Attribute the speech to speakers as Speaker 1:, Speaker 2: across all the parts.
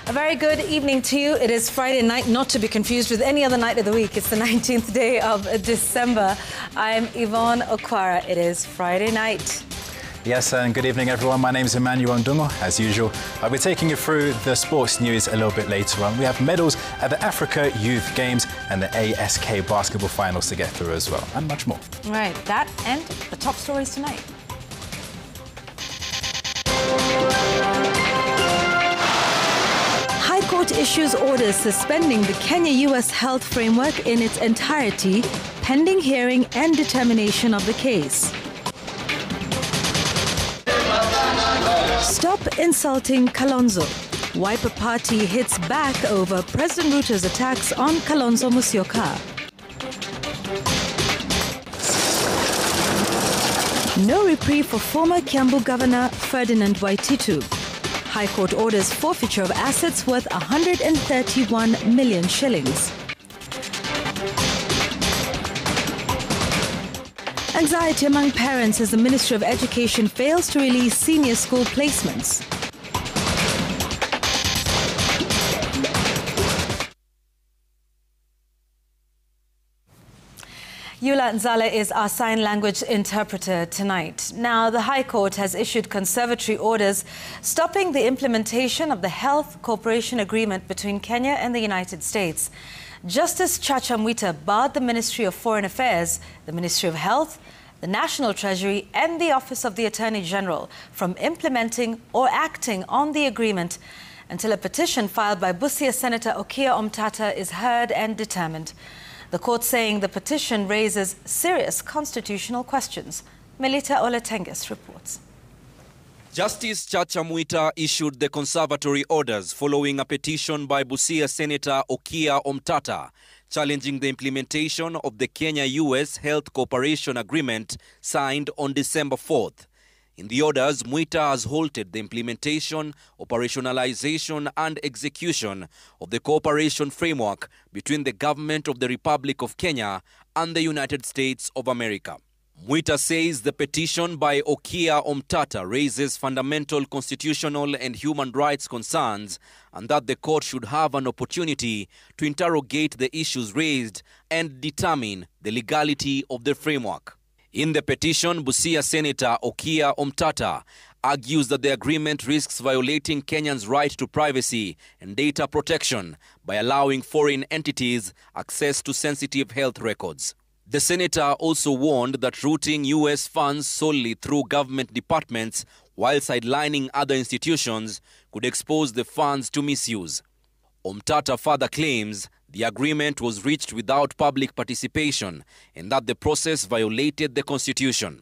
Speaker 1: A very good evening to you. It is Friday night, not to be confused with any other night of the week. It's the 19th day of December. I'm Yvonne Okwara. It is Friday night.
Speaker 2: Yes, and good evening, everyone. My name is Emmanuel Ndungo. As usual, I'll be taking you through the sports news a little bit later on. We have medals at the Africa Youth Games and the ASK basketball finals to get through as well, and much more.
Speaker 1: Right, that and the top stories tonight. High Court issues orders suspending the Kenya-US health framework in its entirety, pending hearing and determination of the case. Stop insulting Kalonzo. Wiper Party hits back over President Ruto's attacks on Kalonzo Musyoka. No reprieve for former Kiambu Governor Ferdinand Waititu. High Court orders forfeiture of assets worth 131 million shillings. Anxiety among parents as the Ministry of Education fails to release senior school placements. Yula Nzala is our sign language interpreter tonight. Now, the High Court has issued conservatory orders stopping the implementation of the Health Cooperation Agreement between Kenya and the United States. Justice Chacha Mwita barred the Ministry of Foreign Affairs, the Ministry of Health, the National Treasury and the Office of the Attorney General from implementing or acting on the agreement until a petition filed by Busia Senator Okiya Omtatah is heard and determined. The court saying the petition raises serious constitutional questions. Melita Oletenges reports.
Speaker 3: Justice Chacha Mwita issued the conservatory orders following a petition by Busia Senator Okiya Omtatah challenging the implementation of the Kenya-US Health Cooperation Agreement signed on December 4th. In the orders, Mwita has halted the implementation, operationalization and execution of the cooperation framework between the government of the Republic of Kenya and the United States of America. Mwita says the petition by Okiya Omtatah raises fundamental constitutional and human rights concerns and that the court should have an opportunity to interrogate the issues raised and determine the legality of the framework. In the petition, Busia Senator Okiya Omtatah argues that the agreement risks violating Kenyans' right to privacy and data protection by allowing foreign entities access to sensitive health records. The senator also warned that routing U.S. funds solely through government departments while sidelining other institutions could expose the funds to misuse. Omtatah further claims the agreement was reached without public participation and that the process violated the Constitution.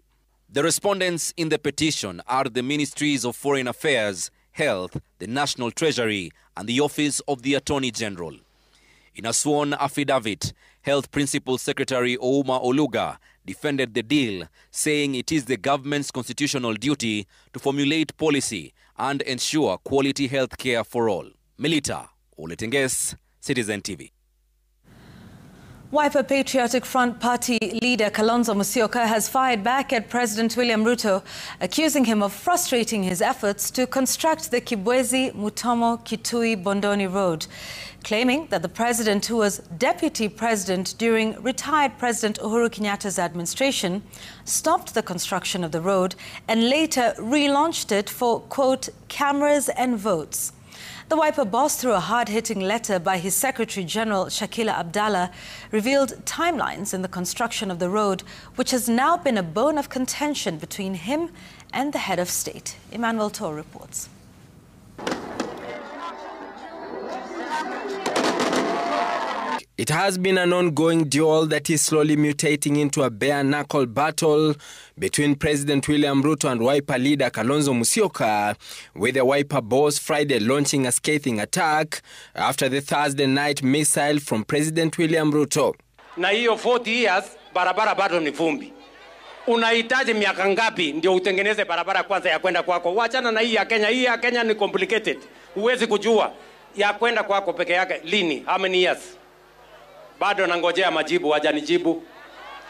Speaker 3: The respondents in the petition are the Ministries of Foreign Affairs, Health, the National Treasury, and the Office of the Attorney General. In a sworn affidavit, Health Principal Secretary Ouma Oluga defended the deal, saying it is the government's constitutional duty to formulate policy and ensure quality health care for all. Melita Oletenges, Citizen TV.
Speaker 1: Wiper Patriotic Front Party leader Kalonzo Musyoka has fired back at President William Ruto, accusing him of frustrating his efforts to construct the Kibwezi-Mutomo-Kitui-Bondoni Road, claiming that the president, who was deputy president during retired President Uhuru Kenyatta's administration, stopped the construction of the road and later relaunched it for, quote, cameras and votes. The Wiper boss, through a hard-hitting letter by his Secretary General Shakila Abdallah, revealed timelines in the construction of the road, which has now been a bone of contention between him and the head of state. Emmanuel Tor reports.
Speaker 4: It has been an ongoing duel that is slowly mutating into a bare-knuckle battle between President William Ruto and Wiper leader Kalonzo Musyoka, with the Wiper boss Friday launching a scathing attack after the Thursday night missile from President William Ruto.
Speaker 5: Na hiyo 40 years barabara bado ni vumbi. Unahitaji miaka ngapi ndio utengeneze barabara kwanza ya kwenda kwako? Waachana na hii ya Kenya. Hii ya Kenya ni complicated. Huwezi kujua ya kwenda kwako peke yake lini, how many years? Bado nangojea majibu, hajanijibu.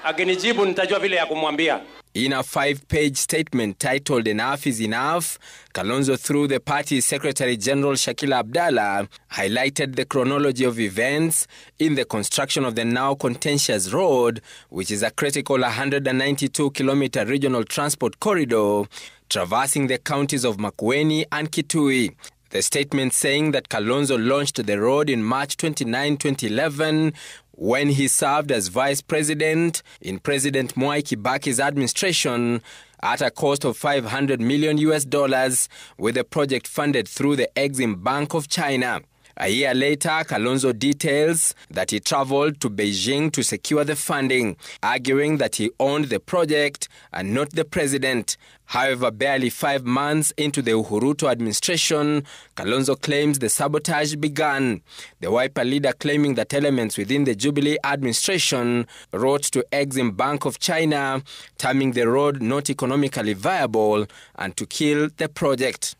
Speaker 5: Akinijibu nitajua vile ya kumwambia.
Speaker 4: In a 5-page statement titled "Enough is Enough," Kalonzo, through the party's Secretary General Shakila Abdallah, highlighted the chronology of events in the construction of the now contentious road, which is a critical 192-kilometer regional transport corridor traversing the counties of Makueni and Kitui. The statement saying that Kalonzo launched the road in March 29, 2011, when he served as vice president in President Mwai Kibaki's administration at a cost of $500 million, with the project funded through the Exim Bank of China. A year later, Kalonzo details that he traveled to Beijing to secure the funding, arguing that he owned the project and not the president. However, barely 5 months into the Uhuru Ruto administration, Kalonzo claims the sabotage began. The Wiper leader claiming that elements within the Jubilee administration wrote to Exim Bank of China, terming the road not economically viable and to kill the project.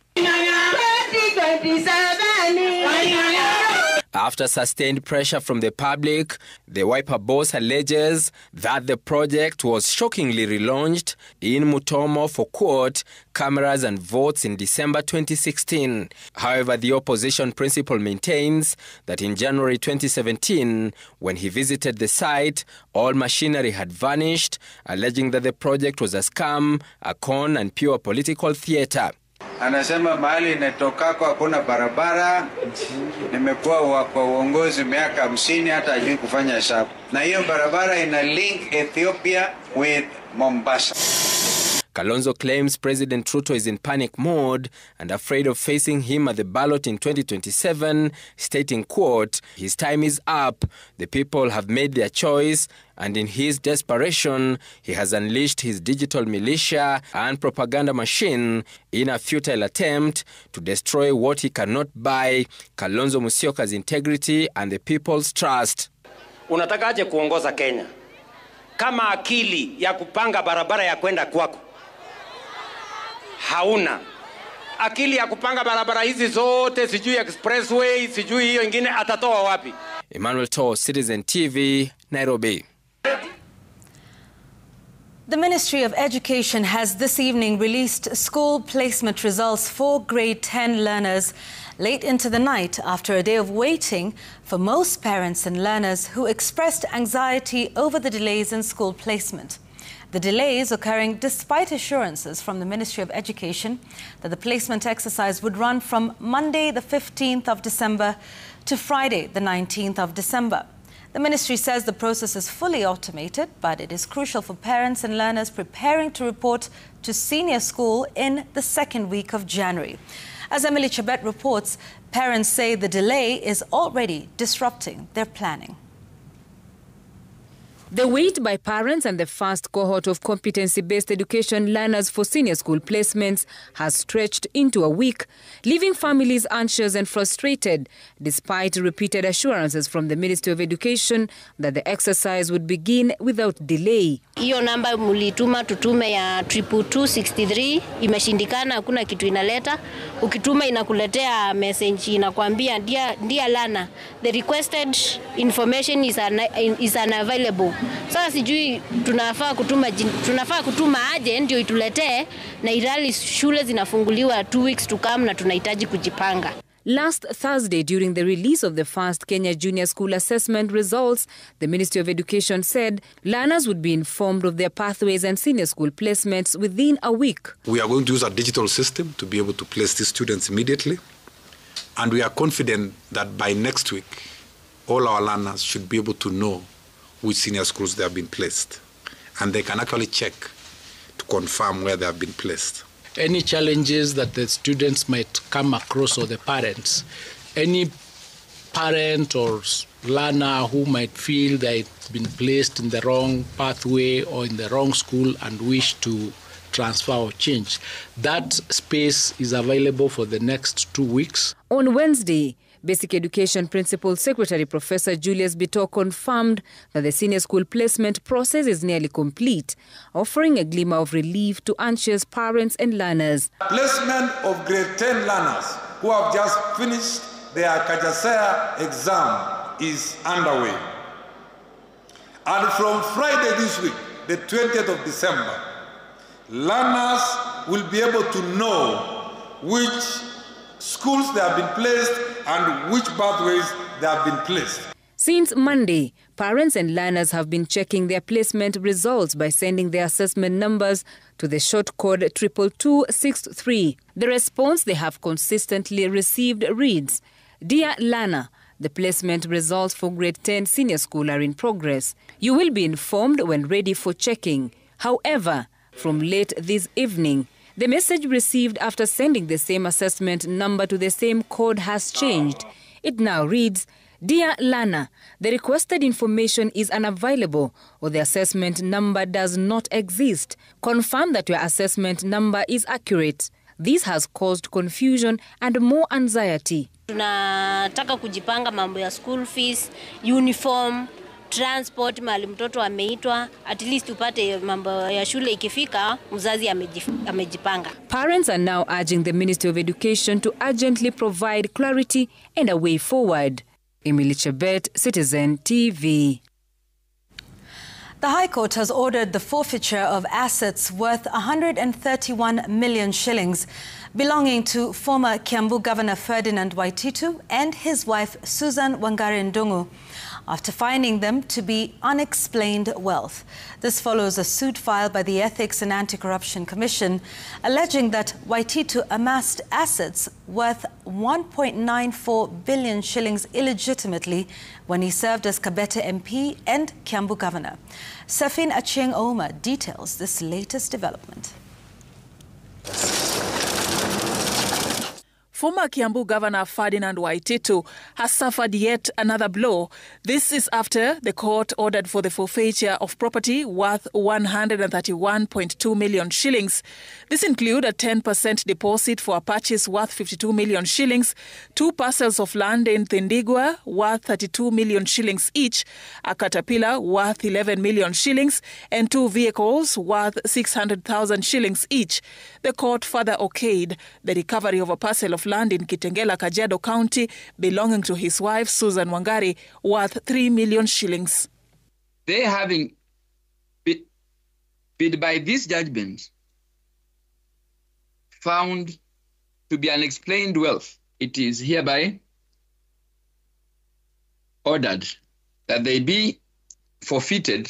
Speaker 4: After sustained pressure from the public, the Wiper boss alleges that the project was shockingly relaunched in Mutomo for, quote, cameras and votes in December 2016. However, the opposition principal maintains that in January 2017, when he visited the site, all machinery had vanished, alleging that the project was a scam, a con, and pure political theatre.
Speaker 6: Anasema mahali inatokako hakuna barabara, nimekuwa kwa uongozi miaka 50 hata hajui kufanya hesabu. Na hiyo barabara ina link Ethiopia with Mombasa.
Speaker 4: Kalonzo claims President Ruto is in panic mode and afraid of facing him at the ballot in 2027, stating, quote, his time is up, the people have made their choice, and in his desperation, he has unleashed his digital militia and propaganda machine in a futile attempt to destroy what he cannot buy, Kalonzo Musyoka's integrity and the people's trust.
Speaker 5: Unatakaje kuongoza Kenya kama akili ya kupanga barabara ya kwenda kwako hauna? Akili ya kupanga barabara hizi zote, sijui expressway, sijui hiyo ingine, atatoa wapi?
Speaker 4: Emmanuel To, Citizen TV, Nairobi.
Speaker 1: The Ministry of Education has this evening released school placement results for grade 10 learners late into the night after a day of waiting for most parents and learners who expressed anxiety over the delays in school placement. The delays occurring despite assurances from the Ministry of Education that the placement exercise would run from Monday the 15th of December to Friday the 19th of December. The ministry says the process is fully automated, but it is crucial for parents and learners preparing to report to senior school in the second week of January. As Emily Chebet reports, parents say the delay is already disrupting their planning.
Speaker 7: The wait by parents and the first cohort of competency-based education learners for senior school placements has stretched into a week, leaving families anxious and frustrated, despite repeated assurances from the Ministry of Education that the exercise would begin without delay.
Speaker 8: Hiyo namba mulituma tutume ya 22263 imeshindikana, hakuna kitu inaleta. Ukituma inakuletea message inakwambia dear learner, the requested information is unavailable. Sasa sijui tunafaa kutuma aje ndio ituletee, na ilhali shule zinafunguliwa 2 weeks to come na tunahitaji kujipanga.
Speaker 7: Last Thursday, during the release of the first Kenya Junior School Assessment results, the Ministry of Education said learners would be informed of their pathways and senior school placements within a week.
Speaker 9: We are going to use a digital system to be able to place these students immediately, and we are confident that by next week, all our learners should be able to know which senior schools they have been placed, and they can actually check to confirm where they have been placed.
Speaker 10: Any challenges that the students might come across, or the parents, any parent or learner who might feel they've been placed in the wrong pathway or in the wrong school and wish to transfer or change, that space is available for the next 2 weeks.
Speaker 7: On Wednesday, Basic Education Principal Secretary Professor Julius Bito confirmed that the senior school placement process is nearly complete, offering a glimmer of relief to anxious parents and learners.
Speaker 11: Placement of grade 10 learners who have just finished their KJSEA exam is underway. And from Friday this week, the 20th of December, learners will be able to know which schools they have been placed and which pathways they have been placed.
Speaker 7: Since Monday, parents and learners have been checking their placement results by sending their assessment numbers to the short code 22263. The response they have consistently received reads, "Dear learner, the placement results for grade 10 senior school are in progress. You will be informed when ready for checking. However, from late this evening, the message received after sending the same assessment number to the same code has changed. It now reads, Dear learner, the requested information is unavailable or the assessment number does not exist. Confirm that your assessment number is accurate. This has caused confusion and more anxiety.
Speaker 8: Tunataka kujipanga mambo ya school fees, uniform, transport mahali mtoto ameitwa, at least upate mambo ya shule ikifika, mzazi amejipanga.
Speaker 7: Parents are now urging the Ministry of Education to urgently provide clarity and a way forward. Emily Chebet, Citizen TV.
Speaker 1: The High Court has ordered the forfeiture of assets worth 131 million shillings belonging to former Kiambu Governor Ferdinand Waititu and his wife Susan Wangari Ndung'u after finding them to be unexplained wealth. This follows a suit filed by the Ethics and Anti-Corruption Commission alleging that Waititu amassed assets worth 1.94 billion shillings illegitimately when he served as Kabete MP and Kiambu Governor. Safin Achieng Oma details this latest development.
Speaker 12: Former Kiambu Governor Ferdinand Waititu has suffered yet another blow. This is after the court ordered for the forfeiture of property worth 131.2 million shillings. This includes a 10% deposit for a purchase worth 52 million shillings, 2 parcels of land in Thindigwa worth 32 million shillings each, a caterpillar worth 11 million shillings, and 2 vehicles worth 600,000 shillings each. The court further okayed the recovery of a parcel of land in Kitengela, Kajiado County, belonging to his wife, Susan Wangari, worth 3 million shillings.
Speaker 13: They having been by this judgment found to be unexplained wealth, it is hereby ordered that they be forfeited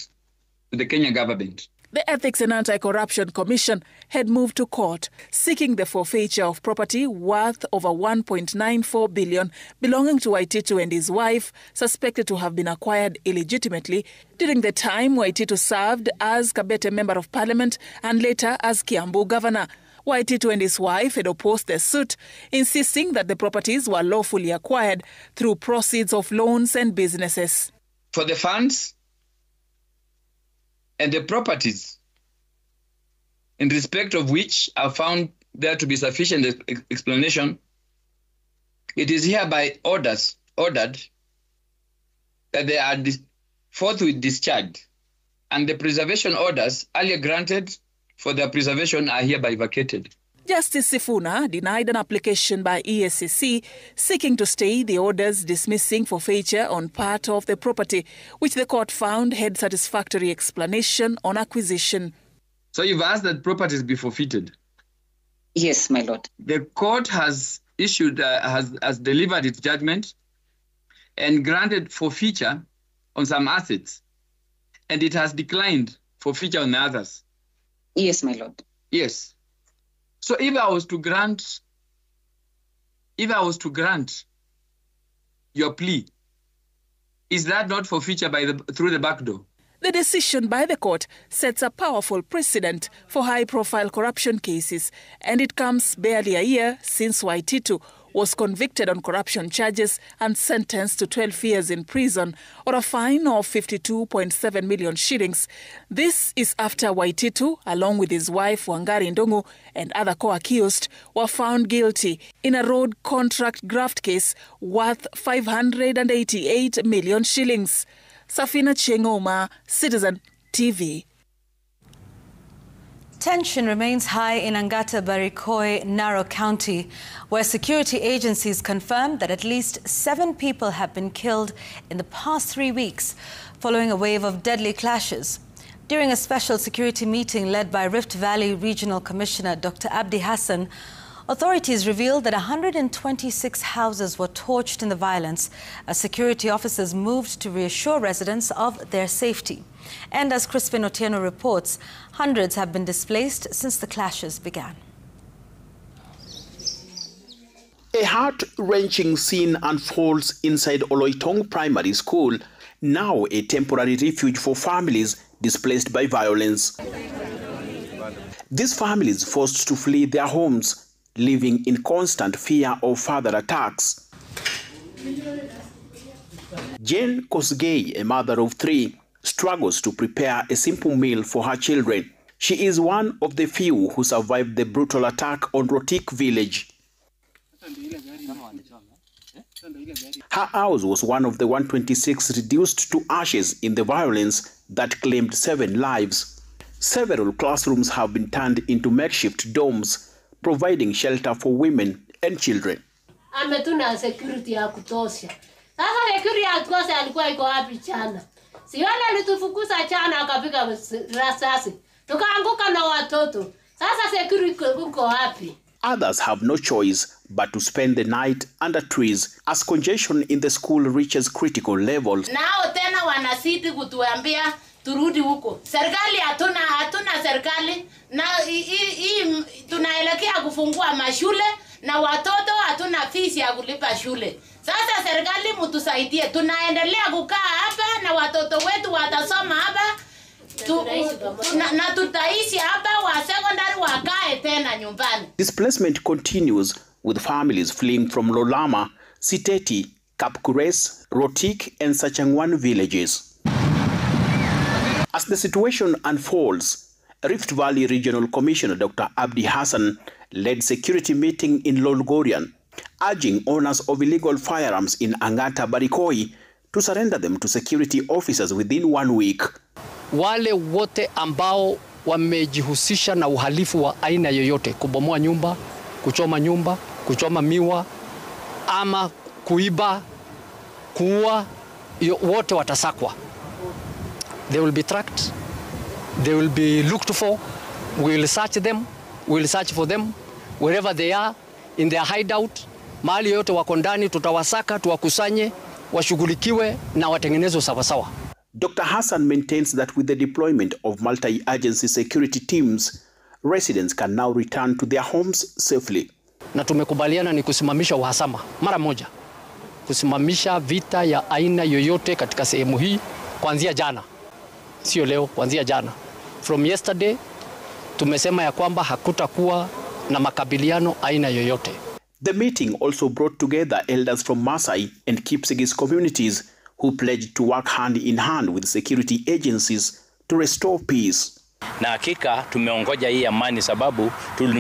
Speaker 13: to the Kenya government.
Speaker 12: The Ethics and Anti-Corruption Commission had moved to court seeking the forfeiture of property worth over 1.94 billion belonging to Waititu and his wife, suspected to have been acquired illegitimately during the time Waititu served as Kabete Member of Parliament and later as Kiambu Governor. Waititu and his wife had opposed the suit, insisting that the properties were lawfully acquired through proceeds of loans and businesses.
Speaker 13: For the funds and the properties in respect of which are found there to be sufficient explanation, it is hereby ordered that they are forthwith discharged, and the preservation orders earlier granted for their preservation are hereby vacated.
Speaker 12: Justice Sifuna denied an application by EACC seeking to stay the orders dismissing forfeiture on part of the property, which the court found had satisfactory explanation on acquisition.
Speaker 13: So you've asked that properties be forfeited?
Speaker 14: Yes, my lord.
Speaker 13: The court has issued, has delivered its judgment and granted forfeiture on some assets, and it has declined forfeiture on the others.
Speaker 14: Yes, my lord.
Speaker 13: Yes. So if I was to grant your plea, is that not forfeiture through the back door?
Speaker 12: The decision by the court sets a powerful precedent for high-profile corruption cases, and it comes barely a year since Waititu was convicted on corruption charges and sentenced to 12 years in prison or a fine of 52.7 million shillings. This is after Waititu, along with his wife Wangari Ndung'u and other co-accused, were found guilty in a road contract graft case worth 588 million shillings. Safina Achieng Oma, Citizen TV.
Speaker 1: Tension remains high in Angata Barikoi, Narok County, where security agencies confirmed that at least 7 people have been killed in the past 3 weeks following a wave of deadly clashes. During a special security meeting led by Rift Valley Regional Commissioner Dr. Abdi Hassan, authorities revealed that 126 houses were torched in the violence as security officers moved to reassure residents of their safety. And as Crispin Otieno reports, hundreds have been displaced since the clashes began.
Speaker 15: A heart-wrenching scene unfolds inside Oloitong Primary School, now a temporary refuge for families displaced by violence. These families forced to flee their homes, living in constant fear of further attacks. Jane Kosgei, a mother of 3, struggles to prepare a simple meal for her children. She is one of the few who survived the brutal attack on Rotik village. Her house was one of the 126 reduced to ashes in the violence that claimed 7 lives. Several classrooms have been turned into makeshift domes, providing shelter for women and children.
Speaker 16: Ametuna security ya kutosha. Sasa security ya kutosha alikuwa iko wapi chana? Si wale alitufukuza chana akapiga risasi. Tukaanguka na watoto. Sasa security uko wapi?
Speaker 15: Others have no choice but to spend the night under trees as congestion in the school reaches critical levels.
Speaker 16: Nao tena wanasiti kutuambia turudi huko. Serikali hatuna serikali na tunaelekea kufungua mashule na watoto hatuna fees ya kulipa shule. Sasa serikali mtusaidie, tunaendelea kukaa hapa na watoto wetu watasoma hapa. Na tutaishi hapa, wa secondary wakae tena nyumbani.
Speaker 15: Displacement continues with families fleeing from Lolama, Siteti, Kapkures, Rotik and Sachangwan villages. As the situation unfolds, Rift Valley Regional Commissioner Dr. Abdi Hassan led security meeting in Lolgorian, urging owners of illegal firearms in Angata Barikoi to surrender them to security officers within 1 week.
Speaker 17: Wale wote ambao wamejihusisha na uhalifu wa aina yoyote, kubomoa nyumba, kuchoma miwa, ama kuiba, kuua, wote watasakwa. They will be tracked, they will be looked for, we will search them, we will search for them, wherever they are, in their hideout, mahali yote wako ndani, tutawasaka, tuwakusanye, washughulikiwe na watengenezwe sawasawa.
Speaker 15: Dr. Hassan maintains that with the deployment of multi-agency security teams, residents can now return to their homes safely.
Speaker 17: Na tumekubaliana ni kusimamisha uhasama mara moja. Kusimamisha vita ya aina yoyote katika sehemu hii kuanzia jana. Sio leo, kuanzia jana. From yesterday tumesema ya kwamba hakutakuwa na makabiliano aina yoyote.
Speaker 15: The meeting also brought together elders from Masai and Kipsigis communities who pledged to work hand in hand with security agencies to restore peace.
Speaker 18: Na hakika tumeongoja hii amani sababu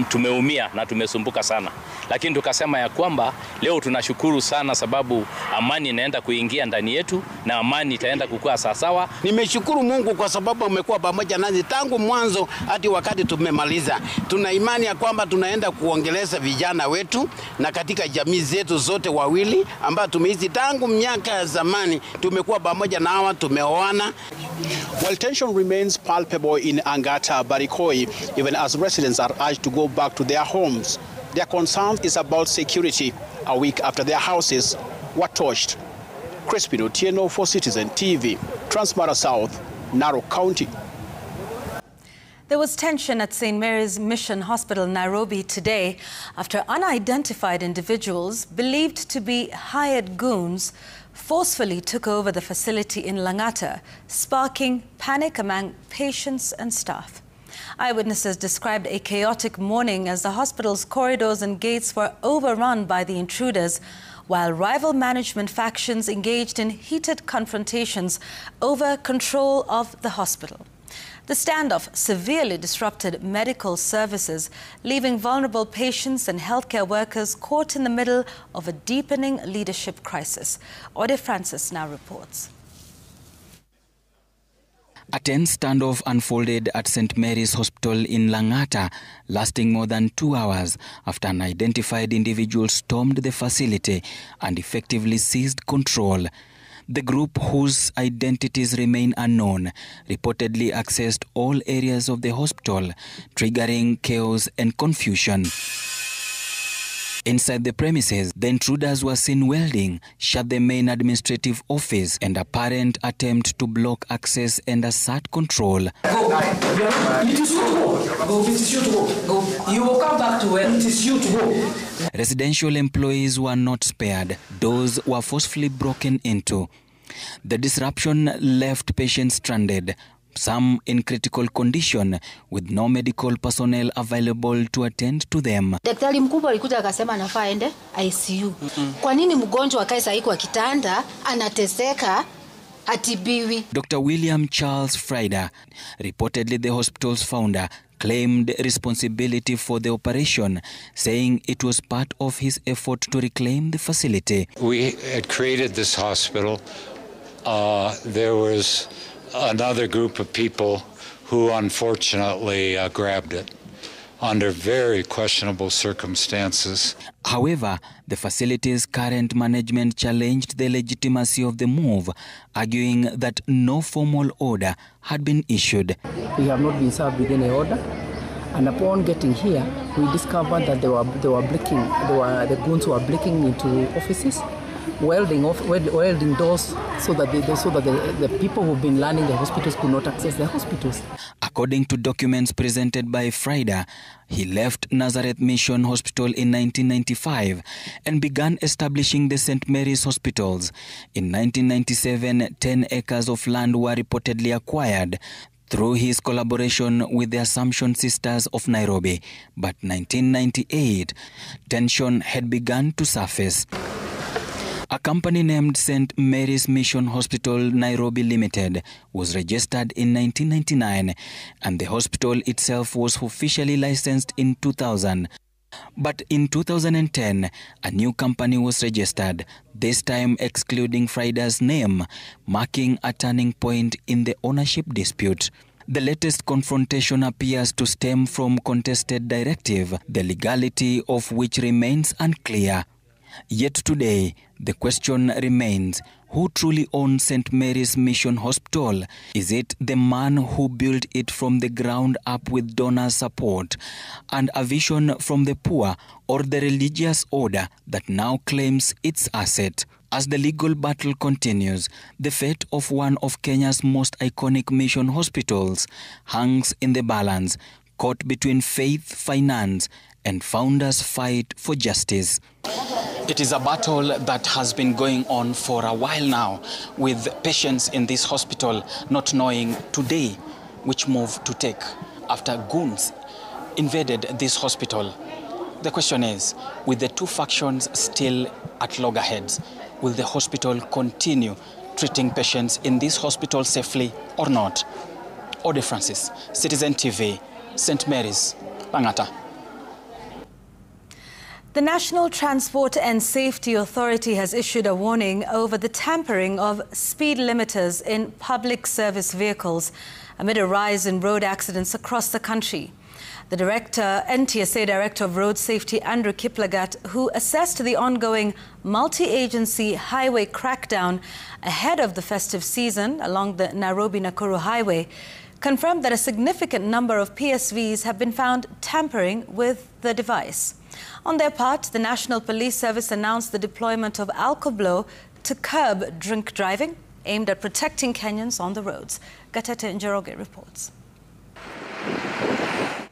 Speaker 18: tumeumia na tumesumbuka sana. Lakini tukasema ya kwamba leo tunashukuru sana sababu amani inaenda kuingia ndani yetu na amani itaenda kukua sawasawa.
Speaker 19: Nimeshukuru Mungu kwa sababu amekuwa pamoja nasi tangu mwanzo hadi wakati tumemaliza. Tuna imani ya kwamba tunaenda kuongeleza vijana wetu na katika jamii zetu zote wawili ambao tumeishi tangu miaka ya zamani tumekuwa pamoja na hawa, tumeoana.
Speaker 15: While tension remains palpable in Angata Barikoi, even as residents are urged to go back to their homes, their concern is about security a week after their houses were torched. Crispin Otieno for Citizen TV, Transmara South, Narok County.
Speaker 1: There was tension at St. Mary's Mission Hospital, Nairobi today after unidentified individuals believed to be hired goons forcefully took over the facility in Langata, sparking panic among patients and staff. Eyewitnesses described a chaotic morning as the hospital's corridors and gates were overrun by the intruders, while rival management factions engaged in heated confrontations over control of the hospital. The standoff severely disrupted medical services, leaving vulnerable patients and healthcare workers caught in the middle of a deepening leadership crisis. Ode Francis now reports.
Speaker 20: A tense standoff unfolded at St. Mary's Hospital in Langata, lasting more than 2 hours after unidentified individuals stormed the facility and effectively seized control. The group, whose identities remain unknown, reportedly accessed all areas of the hospital, triggering chaos and confusion. Inside the premises, the intruders were seen welding shut the main administrative office, an apparent attempt to block access and assert control.
Speaker 21: Go. It is you to go. Go. It is you to go. You will come back to where it is you to go.
Speaker 20: Residential employees were not spared. Doors were forcefully broken into. The disruption left patients stranded, some in critical condition, with no medical personnel available to attend to them.
Speaker 22: Daktari mkubwa alikuja akasema anafaa aende ICU. Kwa nini mgonjwa akae sahi kwa kitanda anateseka atibiwi?
Speaker 20: Dr. William Charles Frieda, reportedly the hospital's founder, claimed responsibility for the operation, saying it was part of his effort to reclaim the facility.
Speaker 23: We had created this hospital. There was another group of people who unfortunately grabbed it under very questionable circumstances.
Speaker 20: However, the facility's current management challenged the legitimacy of the move, arguing that no formal order had been issued.
Speaker 24: We have not been served with any order, and upon getting here, we discovered that the goons were breaking into offices, welding doors so that the people who've been learning the hospitals could not access the hospitals.
Speaker 20: According to documents presented by Frieda, he left Nazareth Mission Hospital in 1995 and began establishing the St. Mary's Hospitals. In 1997, 10 acres of land were reportedly acquired through his collaboration with the Assumption Sisters of Nairobi. But 1998, tension had begun to surface. A company named St. Mary's Mission Hospital Nairobi Limited was registered in 1999, and the hospital itself was officially licensed in 2000. But in 2010, a new company was registered, this time excluding Frieda's name, marking a turning point in the ownership dispute. The latest confrontation appears to stem from contested directive, the legality of which remains unclear. Yet today, the question remains, who truly owns St. Mary's Mission Hospital? Is it the man who built it from the ground up with donor support and a vision from the poor, or the religious order that now claims its asset? As the legal battle continues, the fate of one of Kenya's most iconic mission hospitals hangs in the balance, caught between faith, finance, and founders' fight for justice.
Speaker 25: It is a battle that has been going on for a while now, with patients in this hospital not knowing today which move to take after goons invaded this hospital. The question is, with the two factions still at loggerheads, will the hospital continue treating patients in this hospital safely or not? Ode Francis, Citizen TV, St. Mary's, Langata.
Speaker 1: The National Transport and Safety Authority has issued a warning over the tampering of speed limiters in public service vehicles amid a rise in road accidents across the country. The NTSA Director of Road Safety, Andrew Kiplagat, who assessed the ongoing multi-agency highway crackdown ahead of the festive season along the Nairobi-Nakuru Highway, confirmed that a significant number of PSVs have been found tampering with the device. On their part, the National Police Service announced the deployment of Alcoblow to curb drink driving, aimed at protecting Kenyans on the roads. Gatete Njoroge reports.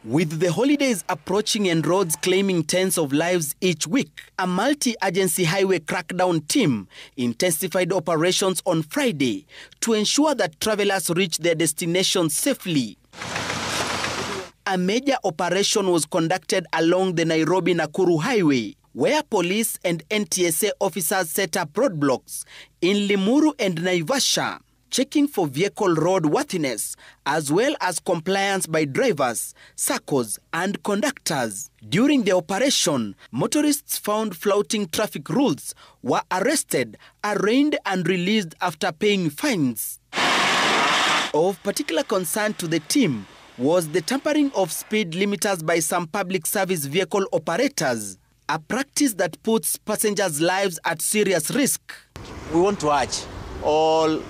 Speaker 26: With the holidays approaching and roads claiming tens of lives each week, a multi-agency highway crackdown team intensified operations on Friday to ensure that travelers reach their destinations safely. A major operation was conducted along the Nairobi-Nakuru Highway, where police and NTSA officers set up roadblocks in Limuru and Naivasha, checking for vehicle roadworthiness as well as compliance by drivers, SACCOs, and conductors. During the operation, motorists found flouting traffic rules were arrested, arraigned, and released after paying fines. Of particular concern to the team was the tampering of speed limiters by some public service vehicle operators, a practice that puts passengers' lives at serious risk.
Speaker 27: We want to urge
Speaker 2: all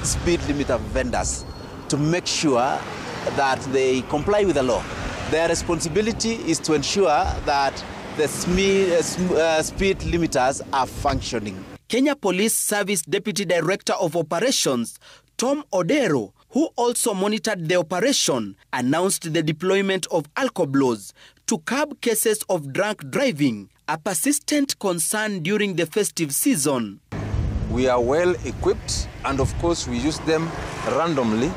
Speaker 2: speed limiter vendors to make sure that they comply with the law. Their responsibility is to ensure that the speed limiters are functioning.
Speaker 26: Kenya Police Service Deputy Director of Operations, Tom Odero, who also monitored the operation, announced the deployment of alcoblows to curb cases of drunk driving, a persistent concern during the festive season.
Speaker 3: We are well equipped, and of course we use them randomly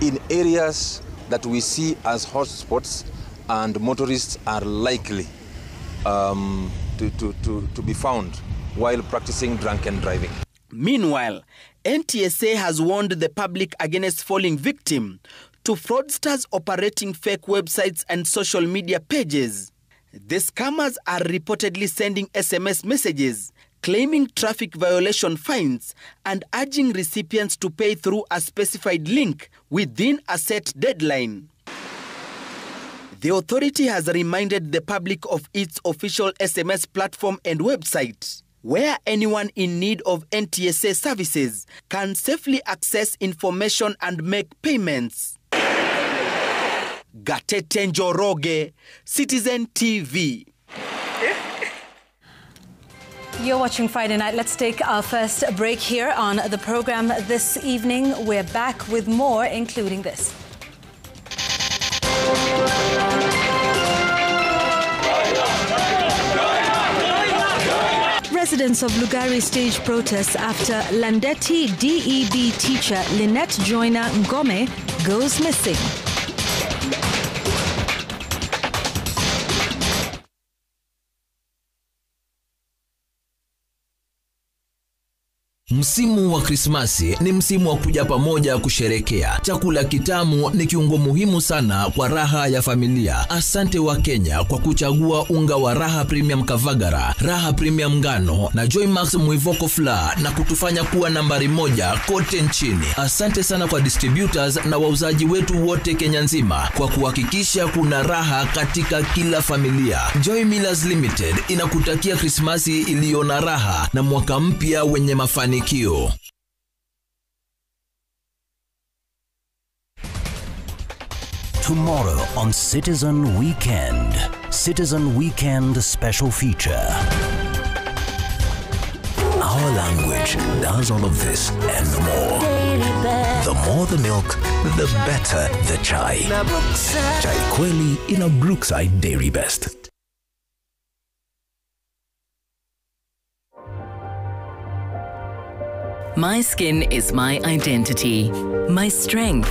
Speaker 3: in areas that we see as hotspots and motorists are likely to be found while practicing drunken driving.
Speaker 26: Meanwhile, NTSA has warned the public against falling victim to fraudsters operating fake websites and social media pages. The scammers are reportedly sending SMS messages, claiming traffic violation fines and urging recipients to pay through a specified link within a set deadline. The authority has reminded the public of its official SMS platform and website, where anyone in need of NTSA services can safely access information and make payments. Gatete Njoroge, Citizen TV.
Speaker 1: You're watching Friday Night. Let's take our first break here on the program this evening. We're back with more, including this. Residents of Lugari stage protests after Landeti DEB teacher Lynette Joyner Ngome goes missing.
Speaker 4: Msimu wa Krismasi ni msimu wa kuja pamoja kusherekea. Chakula kitamu ni kiungo muhimu sana kwa raha ya familia. Asante wa Kenya kwa kuchagua unga wa Raha Premium Kavagara, Raha Premium Ngano na Joymax Mwivoko Flour na kutufanya kuwa nambari 1 kote nchini. Asante sana kwa distributors na wauzaji wetu wote Kenya nzima kwa kuhakikisha kuna raha katika kila familia. Joy Millers Limited inakutakia Krismasi iliyo na raha na mwaka mpya wenye mafanikio.
Speaker 5: Tomorrow on Citizen Weekend. Citizen Weekend special feature. Our language does all of this and more. The more the milk, the better the chai. Chai Kweli in a Brookside Dairy Best.
Speaker 6: My skin is my identity, my strength.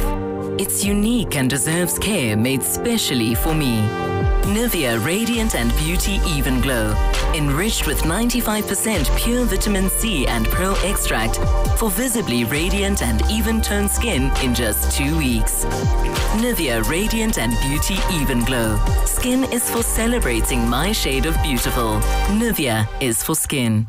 Speaker 6: It's unique and deserves care made specially for me. Nivea Radiant and Beauty Even Glow, enriched with 95% pure vitamin C and pearl extract for visibly radiant and even-toned skin in just 2 weeks. Nivea Radiant and Beauty Even Glow. Skin is for celebrating my shade of beautiful. Nivea is for skin.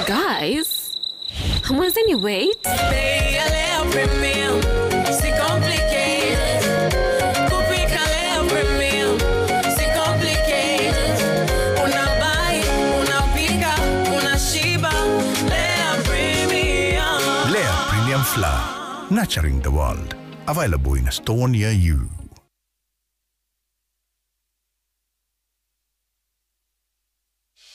Speaker 9: Guys, hamwezeni wait?
Speaker 27: Flour, nurturing the world. Available in a store near you.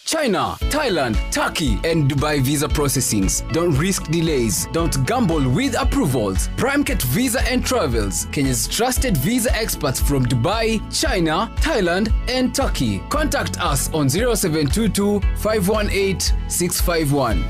Speaker 28: China, Thailand, Turkey, and Dubai visa processings. Don't risk delays. Don't gamble with approvals. PrimeCat Visa and Travels, Kenya's trusted visa experts from Dubai, China, Thailand, and Turkey. Contact us on 0722 518 651.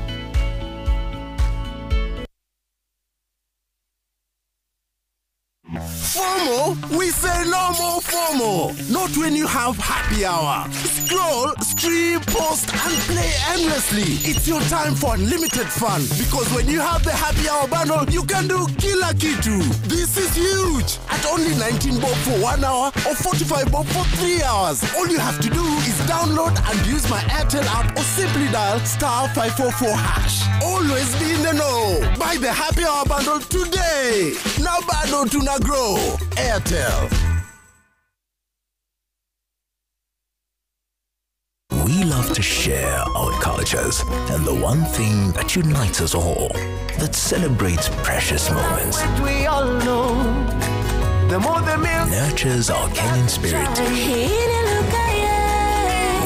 Speaker 27: FOMO? We say no more FOMO. Not when you have happy hour. Scroll, stream, post, and play endlessly. It's your time for unlimited fun. Because when you have the happy hour bundle, you can do kila kitu. This is huge. At only 19 bob for 1 hour or 45 bob for 3 hours. All you have to do is download and use my Airtel app or simply dial *544#. Always be in the know. Buy the happy hour bundle today. Now bado tuna grow. Airtel.
Speaker 5: We love to share our cultures, and the one thing that unites us all, that celebrates precious moments,
Speaker 7: We all know the more the milk,
Speaker 5: nurtures our Kenyan spirit,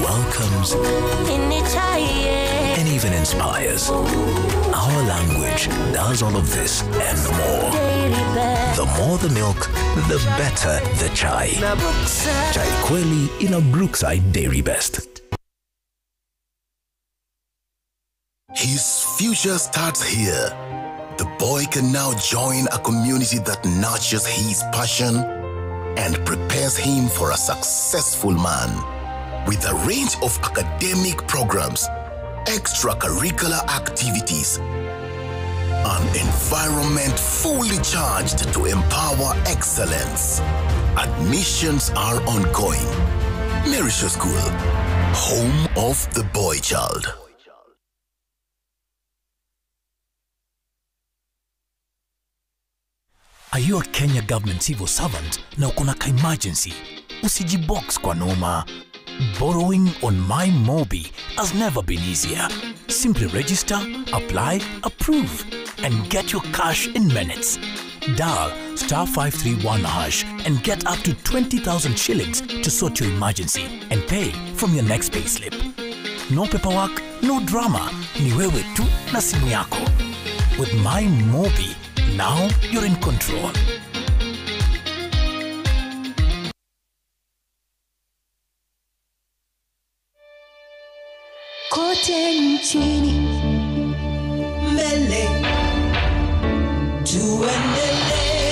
Speaker 5: welcomes, and even inspires. Our language does all of this and more. The more the milk, the better the chai. Chai Kweli in a Brookside Dairy Best.
Speaker 8: His future starts here. The boy can now join a community that nurtures his passion and prepares him for a successful man. With a range of academic programs, extracurricular activities, an environment fully charged to empower excellence. Admissions are ongoing. Merisha School, home of the boy child.
Speaker 5: Are you a Kenya government civil servant na uko na emergency? Usijibox kwa noma. Borrowing on MyMobi has never been easier. Simply register, apply, approve, and get your cash in minutes. Dial *531# and get up to 20,000 shillings to sort your emergency and pay from your next payslip. No paperwork, no drama. Ni wewe tu na simu yako. With MyMobi, now you're in control.
Speaker 7: kote nchini, mbele tuendelee.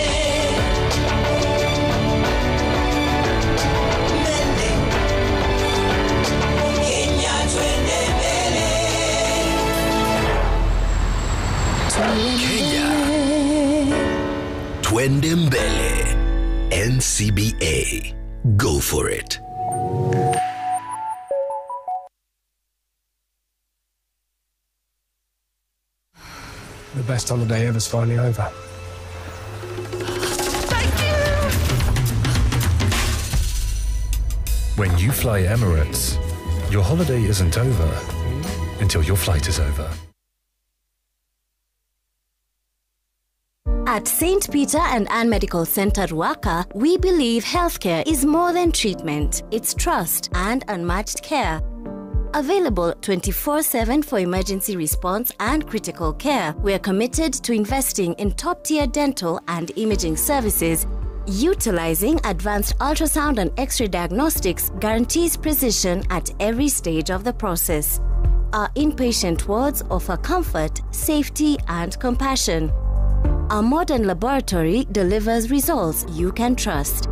Speaker 7: Mbele, Kenya twende mbele.
Speaker 5: Kenya Twende Mbele. NCBA. Go for it.
Speaker 10: The best holiday ever's finally over.
Speaker 11: When you fly Emirates, your holiday isn't over until your flight is over.
Speaker 12: At St. Peter and Anne Medical Center, Ruaka, we believe healthcare is more than treatment. It's trust and unmatched care. Available 24/7 for emergency response and critical care, we are committed to investing in top-tier dental and imaging services. Utilizing advanced ultrasound and X-ray diagnostics guarantees precision at every stage of the process. Our inpatient wards offer comfort, safety, and compassion. Our modern laboratory delivers results you can trust.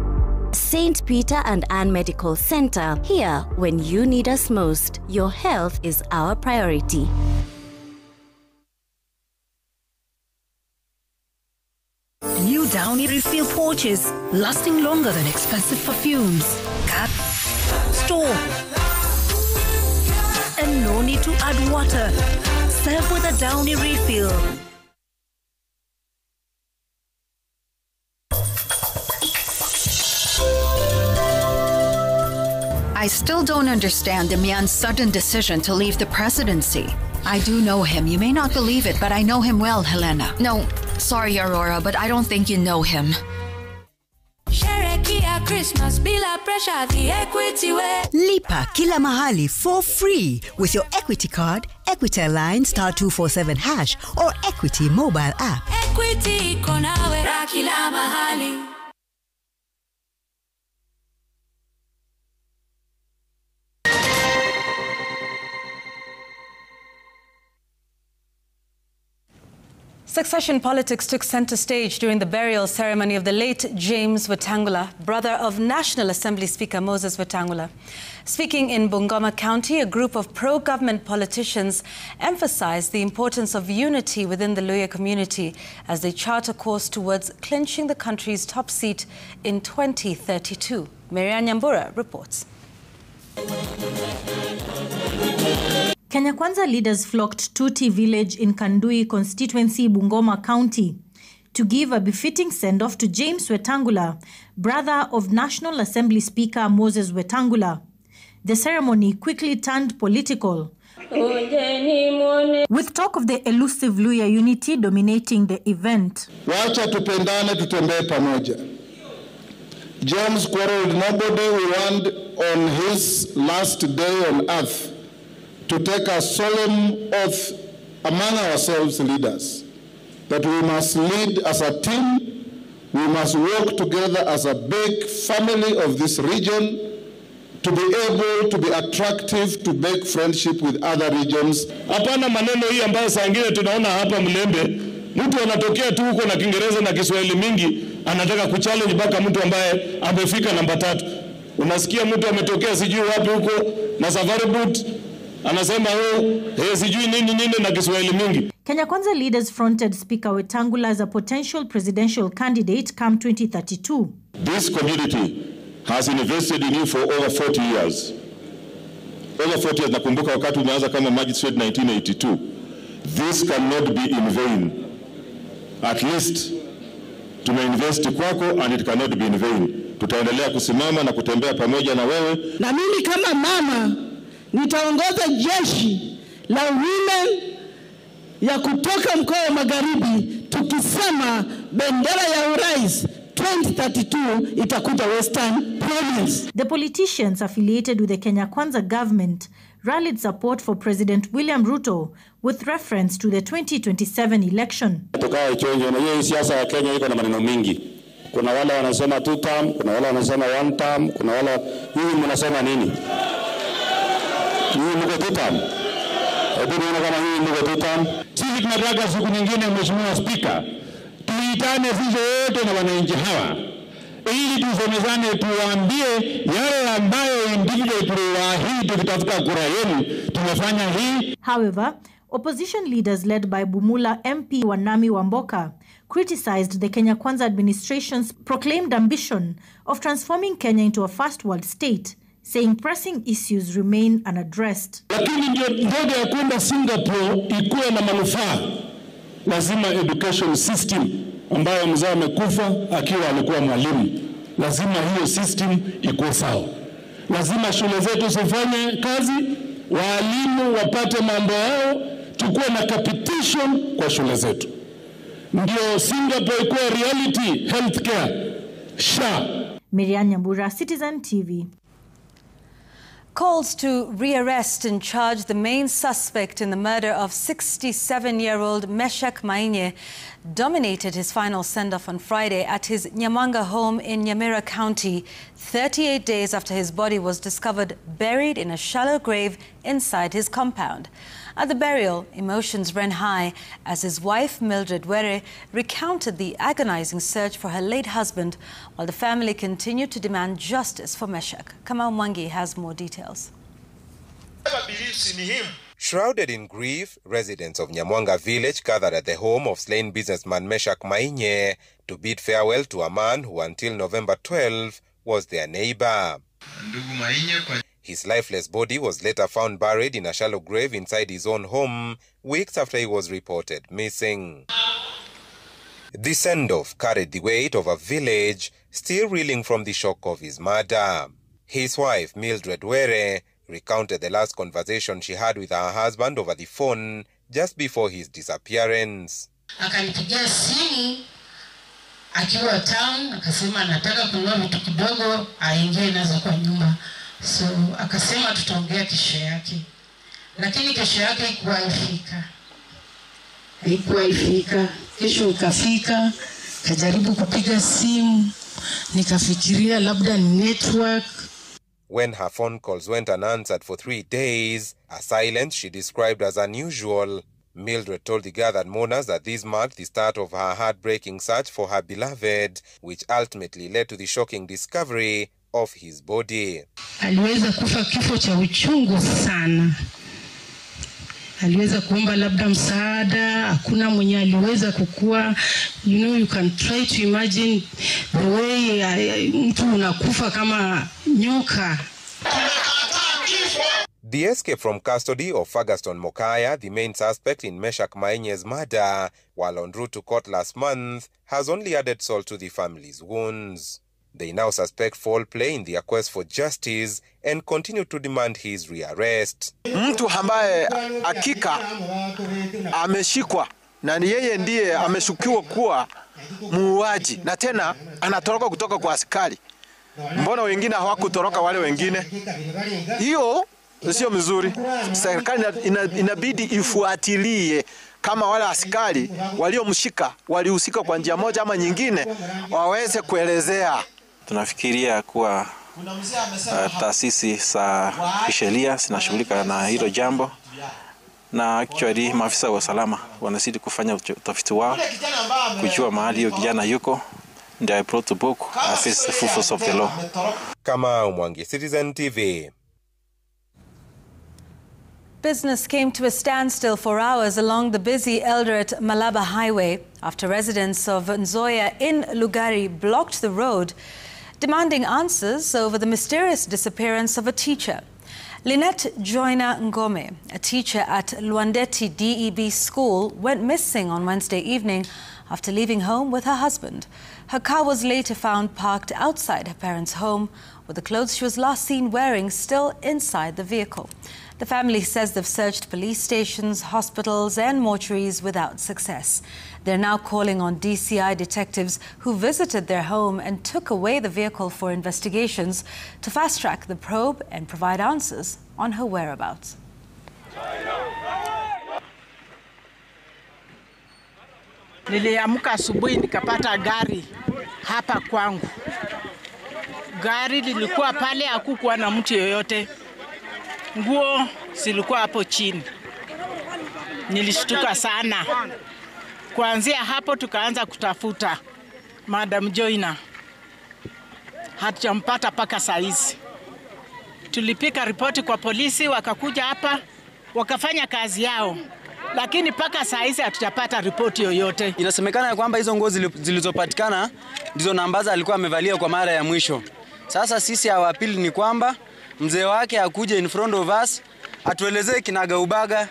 Speaker 12: St. Peter and Anne Medical Center, here when you need us most. Your health is our priority.
Speaker 13: New Downy refill pouches, lasting longer than expensive perfumes. Cap, store, and no need to add water. Serve with a Downy refill.
Speaker 14: I still don't understand the man's sudden decision to leave the presidency. I do know him. You may not believe it, but I know him well, Helena.
Speaker 16: No, sorry, Aurora, but I don't think you know him.
Speaker 29: Sherekia Christmas bila pressure, the Equity way.
Speaker 30: Lipa kila mahali for free with your Equity card, Equity Line *247# or Equity mobile app.
Speaker 29: Equity iko nawe kila mahali.
Speaker 1: Succession politics took center stage during the burial ceremony of the late James Wetangula, brother of National Assembly Speaker Moses Wetangula. Speaking in Bungoma County, a group of pro-government politicians emphasized the importance of unity within the Luhya community as they chart a course towards clinching the country's top seat in 2032. Marianne Nyambura reports.
Speaker 15: Kenya Kwanza leaders flocked to Tuti village in Kandui constituency, Bungoma County, to give a befitting send-off to James Wetangula, brother of National Assembly Speaker Moses Wetangula. The ceremony quickly turned political, with talk of the elusive Luhya unity dominating the event.
Speaker 17: Wacha tupendane, tutembee pamoja. James quarreled nobody. We want on his last day on earth to take a solemn oath among ourselves leaders that we must lead as a team, we must work together as a big family of this region to be able to be attractive to make friendship with other regions.
Speaker 18: Hapana maneno hii ambayo saa ingine tunaona hapa Mlembe, mtu anatokea tu huko na Kiingereza na Kiswahili mingi, anataka kuchallenge mpaka mtu ambaye amefika namba 3. Unasikia mtu ametokea sijui wapi huko na safari boot, anasema sijui nini na Kiswahili mingi.
Speaker 15: Kenya Kwanza leaders fronted Speaker Wetangula as a potential presidential candidate come 2032.
Speaker 18: This community has invested in you for over 40 years. Over 40 years. Nakumbuka wakati umeanza kama magistrate 1982. This cannot be in vain. At least tumeinvest kwako and it cannot be in vain. Tutaendelea kusimama na kutembea pamoja na wewe.
Speaker 19: Na mimi kama mama nitaongoza jeshi la women ya kutoka mkoa wa Magharibi tukisema bendera ya urais 2032 itakuja Western Province.
Speaker 15: The politicians affiliated with the Kenya Kwanza government rallied support for President William Ruto with reference to the 2027 election.
Speaker 18: Tukae chonjo na hiyo siasa ya Kenya iko na maneno mingi. Kuna wale wanasema 2 term, kuna wale wanasema 1 term, kuna wale hivi mnasema nini? Hii mko 2 term. Hebu nione kama hii mko 2 term. Sisi tunataka siku nyingine Mheshimiwa Speaker, tuitane sisi wote na wananchi hawa ili tusemezane, tuwaambie yale ambayo individual tuliwaahidi tukitafuta kura yenu tumefanya hii.
Speaker 15: However, opposition leaders led by Bumula MP Wanami Wamboka criticized the Kenya Kwanza administration's proclaimed ambition of transforming Kenya into a first world state, saying pressing issues remain unaddressed.
Speaker 18: Lakini ndio ndege ya kwenda Singapore ikuwe na manufaa, lazima education system ambayo mzee amekufa akiwa alikuwa mwalimu, lazima hiyo system ikuwe sawa. Lazima shule zetu zifanye kazi, walimu wapate mambo yao, tukuwe na capitation kwa shule zetu. Ndio Singapore ikuwe reality healthcare, SHA.
Speaker 15: Marianne Nyambura, Citizen TV.
Speaker 1: Calls to rearrest and charge the main suspect in the murder of 67-year-old Meshach Mainye dominated his final send-off on Friday at his Nyamwanga home in Nyamira County, 38 days after his body was discovered buried in a shallow grave inside his compound. At the burial, emotions ran high as his wife, Mildred Were, recounted the agonizing search for her late husband, while the family continued to demand justice for Meshach. Kamau Mwangi has more details.
Speaker 20: Shrouded in grief, residents of Nyamwanga village gathered at the home of slain businessman Meshach Mainye to bid farewell to a man who until November 12 was their neighbor. His lifeless body was later found buried in a shallow grave inside his own home weeks after he was reported missing. The send-off carried the weight of a village still reeling from the shock of his murder. His wife, Mildred Were, recounted the last conversation she had with her husband over the phone just before his disappearance.
Speaker 21: Akanipigia simu akiwa town, akasema anataka kununua vitu kidogo aingie nazo kwa nyumba. So akasema tutaongea kesho yake. Lakini kesho yake haikuwa ifika. Kesho ikafika, kajaribu kupiga simu, nikafikiria labda ni network.
Speaker 20: When her phone calls went unanswered for 3 days, a silence she described as unusual Mildred told the gathered mourners that this marked the start of her heartbreaking search for her beloved, which ultimately led to the shocking discovery of his body.
Speaker 21: Aliweza kufa kifo cha uchungu sana. Aliweza kuomba labda msaada, hakuna mwenye aliweza kukua. You know, you can try to imagine the way mtu unakufa kama nyoka.
Speaker 20: The escape from custody of Ferguson Mokaya, the main suspect in Meshach Mainye's murder, while en route to court last month, has only added salt to the family's wounds. They now suspect foul play in their quest for justice and continue to demand his rearrest.
Speaker 2: Mtu ambaye hakika ameshikwa na ni yeye ndiye ameshukiwa kuwa muuaji na tena anatoroka kutoka kwa askari. Mbona wengine hawakutoroka wale wengine? Hiyo sio mzuri. Serikali inabidi ifuatilie kama wale askari waliomshika walihusika kwa njia moja ama nyingine waweze kuelezea.
Speaker 3: Tunafikiria kuwa taasisi za kisheria zinashughulika na hilo jambo, na actually maafisa wa usalama wanazidi kufanya utafiti wao kujua mahali hiyo kijana yuko, and they are brought to book face the full force of the law.
Speaker 20: Kama Mwangi, Citizen TV.
Speaker 1: Business came to a standstill for hours along the busy Eldoret-Malaba highway after residents of Nzoia in Lugari blocked the road, demanding answers over the mysterious disappearance of a teacher. Lynette Joyner Ngome, a teacher at Luandeti DEB school, went missing on Wednesday evening after leaving home with her husband. Her car was later found parked outside her parents' home, with the clothes she was last seen wearing still inside the vehicle. The family says they've searched police stations, hospitals and mortuaries without success. They're now calling on DCI detectives who visited their home and took away the vehicle for investigations to fast-track the probe and provide answers on her whereabouts.
Speaker 19: Niliamka asubuhi nikapata gari hapa kwangu. Gari lilikuwa pale, hakukuwa na mtu yoyote. Nguo zilikuwa hapo chini. Nilishtuka sana. Kuanzia hapo tukaanza kutafuta Madam Joyner. Hatujampata paka saizi. Tulipika ripoti kwa polisi, wakakuja hapa, wakafanya kazi yao. Lakini paka saizi hatujapata ripoti yoyote.
Speaker 4: Inasemekana kwamba hizo nguo zilizopatikana ndizo nambaza alikuwa amevalia kwa mara ya mwisho. Sasa sisi awapili ni kwamba mzee wake akuje in front of us atuelezee kinagaubaga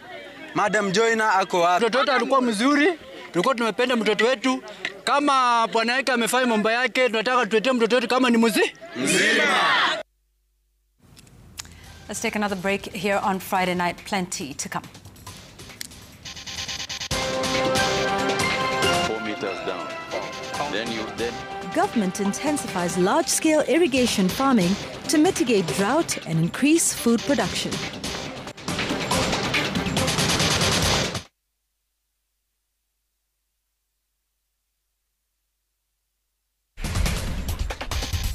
Speaker 4: Madam Joyner ako wapi.
Speaker 6: Mtoto wetu alikuwa mzuri, tulikuwa tumependa mtoto wetu. Kama bwana yake amefanya mambo yake, tunataka tutetee mtoto wetu kama ni mzima.
Speaker 1: Let's take another break here on Friday night. Plenty to come.
Speaker 9: 4 meters down. Then
Speaker 1: Government intensifies large-scale irrigation farming to mitigate drought and increase food production.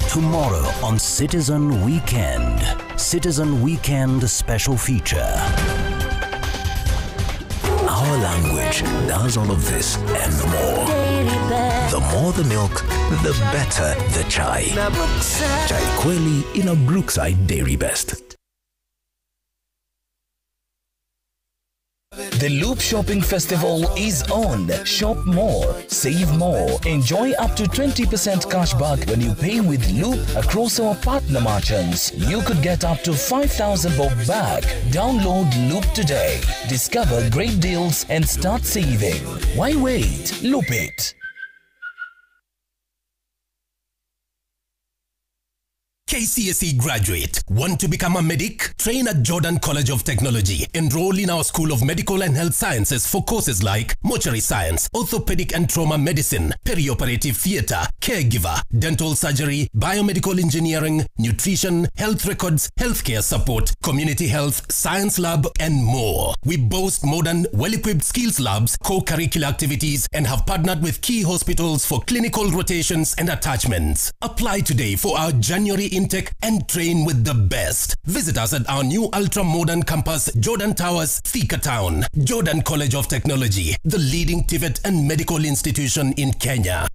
Speaker 5: Tomorrow on Citizen Weekend. Citizen Weekend special feature. Our language does all of this and more. The more the milk, the better the chai. Chai Kweli in a Brookside Dairy Best.
Speaker 22: The Loop Shopping Festival is on. Shop more, save more, enjoy up to 20% cashback when you pay with Loop across our partner merchants. You could get up to 5,000 bob back. Download Loop today. Discover great deals and start saving. Why wait? Loop it.
Speaker 23: KCSE graduate. Want to become a medic? Train at Jordan College of Technology. Enroll in our School of Medical and Health Sciences for courses like mortuary science, orthopedic and trauma medicine, perioperative theatre, caregiver, dental surgery, biomedical engineering, nutrition, health records, healthcare support, community health, science lab, and more. We boast modern, well-equipped skills labs, co-curricular activities, and have partnered with key hospitals for clinical rotations and attachments. Apply today for our January intake and train with the best. Visit us at our new ultra-modern campus, Jordan Towers, Thika Town. Jordan College of Technology, the leading TVET and medical institution in Kenya.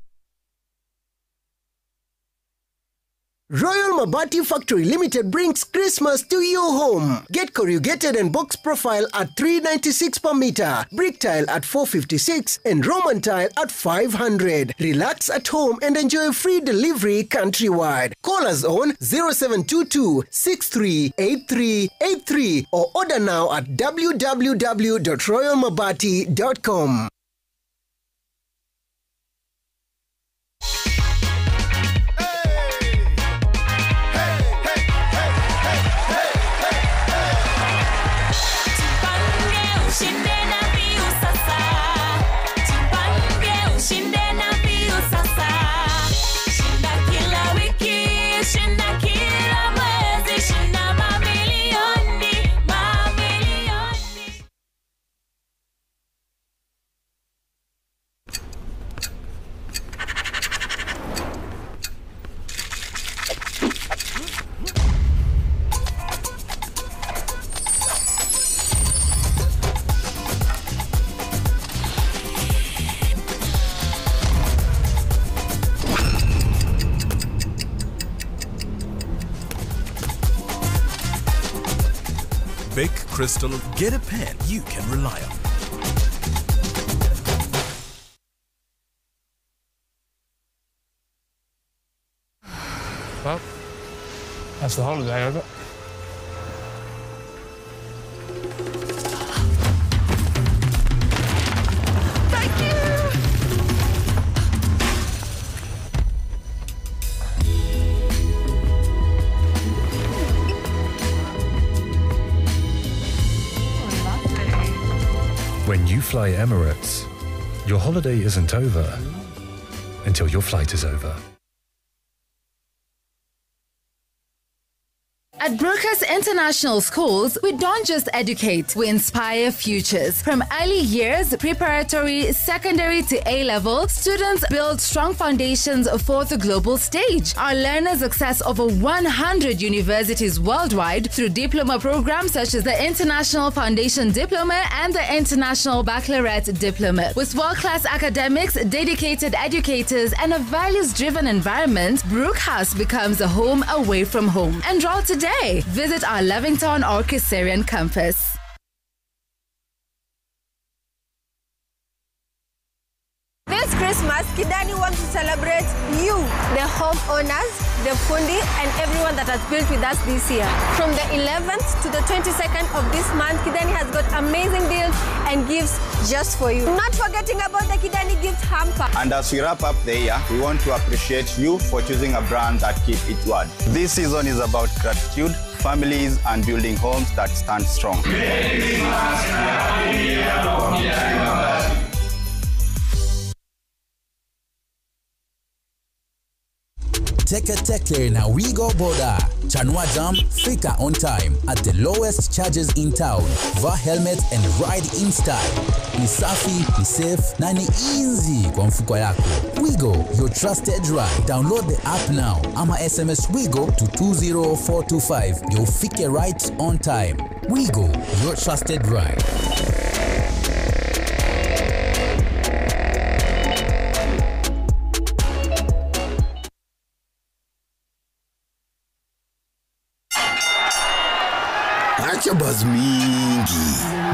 Speaker 7: Royal Mabati Factory Limited brings Christmas to your home. Get corrugated and box profile at $396 per meter, brick tile at $456, and Roman tile at $500. Relax at home and enjoy free delivery countrywide. Call us on 0722-638383 or order now at www.royalmabati.com.
Speaker 5: Bic Crystal, get a pen you can rely on.
Speaker 18: Well, that's the holiday over.
Speaker 8: When you fly Emirates, your holiday isn't over until your flight is over.
Speaker 10: At Brookhurst International Schools, we don't just educate, we inspire futures. From early years, preparatory, secondary to A-level, students build strong foundations for the global stage. Our learners access over 100 universities worldwide through diploma programs such as the International Foundation Diploma and the International Baccalaureate Diploma. With world-class academics, dedicated educators, and a values-driven environment, Brookhurst becomes a home away from home. Enroll today. Visit our Lavington or Kiserian campus.
Speaker 11: This Christmas, Kidani wants to celebrate you, the homeowners, the fundi, and everyone that has built with us this year. From the 11th to the 22nd of this month, Kidani has got amazing deals and gifts just for you. Not forgetting about the Kidani gift hamper.
Speaker 12: And as we wrap up the year, we want to appreciate you for choosing a brand that keeps its word. This season is about gratitude, families, and building homes that stand strong.
Speaker 24: Teke na Wigo Boda. Chanua Jam, Fika on time at the lowest charges in town. Va helmet and ride in style. Ni safi, ni safe, na ni easy kwa mfuko yako. Wigo, your trusted ride. Download the app now. Ama SMS Wigo to 20425. You'll fike right on time. Wigo, your trusted ride.
Speaker 25: Acha buzz mingi.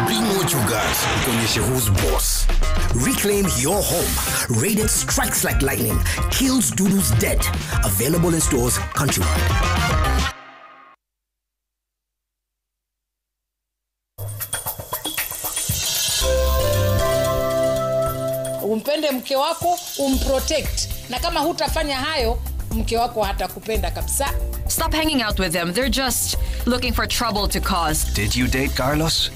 Speaker 25: Bring what you got. Ikonyeshe who's boss. Reclaim your home. Rated strikes like lightning. Kills Dudu's dead. Available in stores countrywide.
Speaker 26: Umpende mke wako, umprotect. Na kama hutafanya hayo, mke wako hatakupenda kabisa.
Speaker 16: Stop hanging out with them. They're just looking for trouble to cause.
Speaker 25: Did you date Carlos?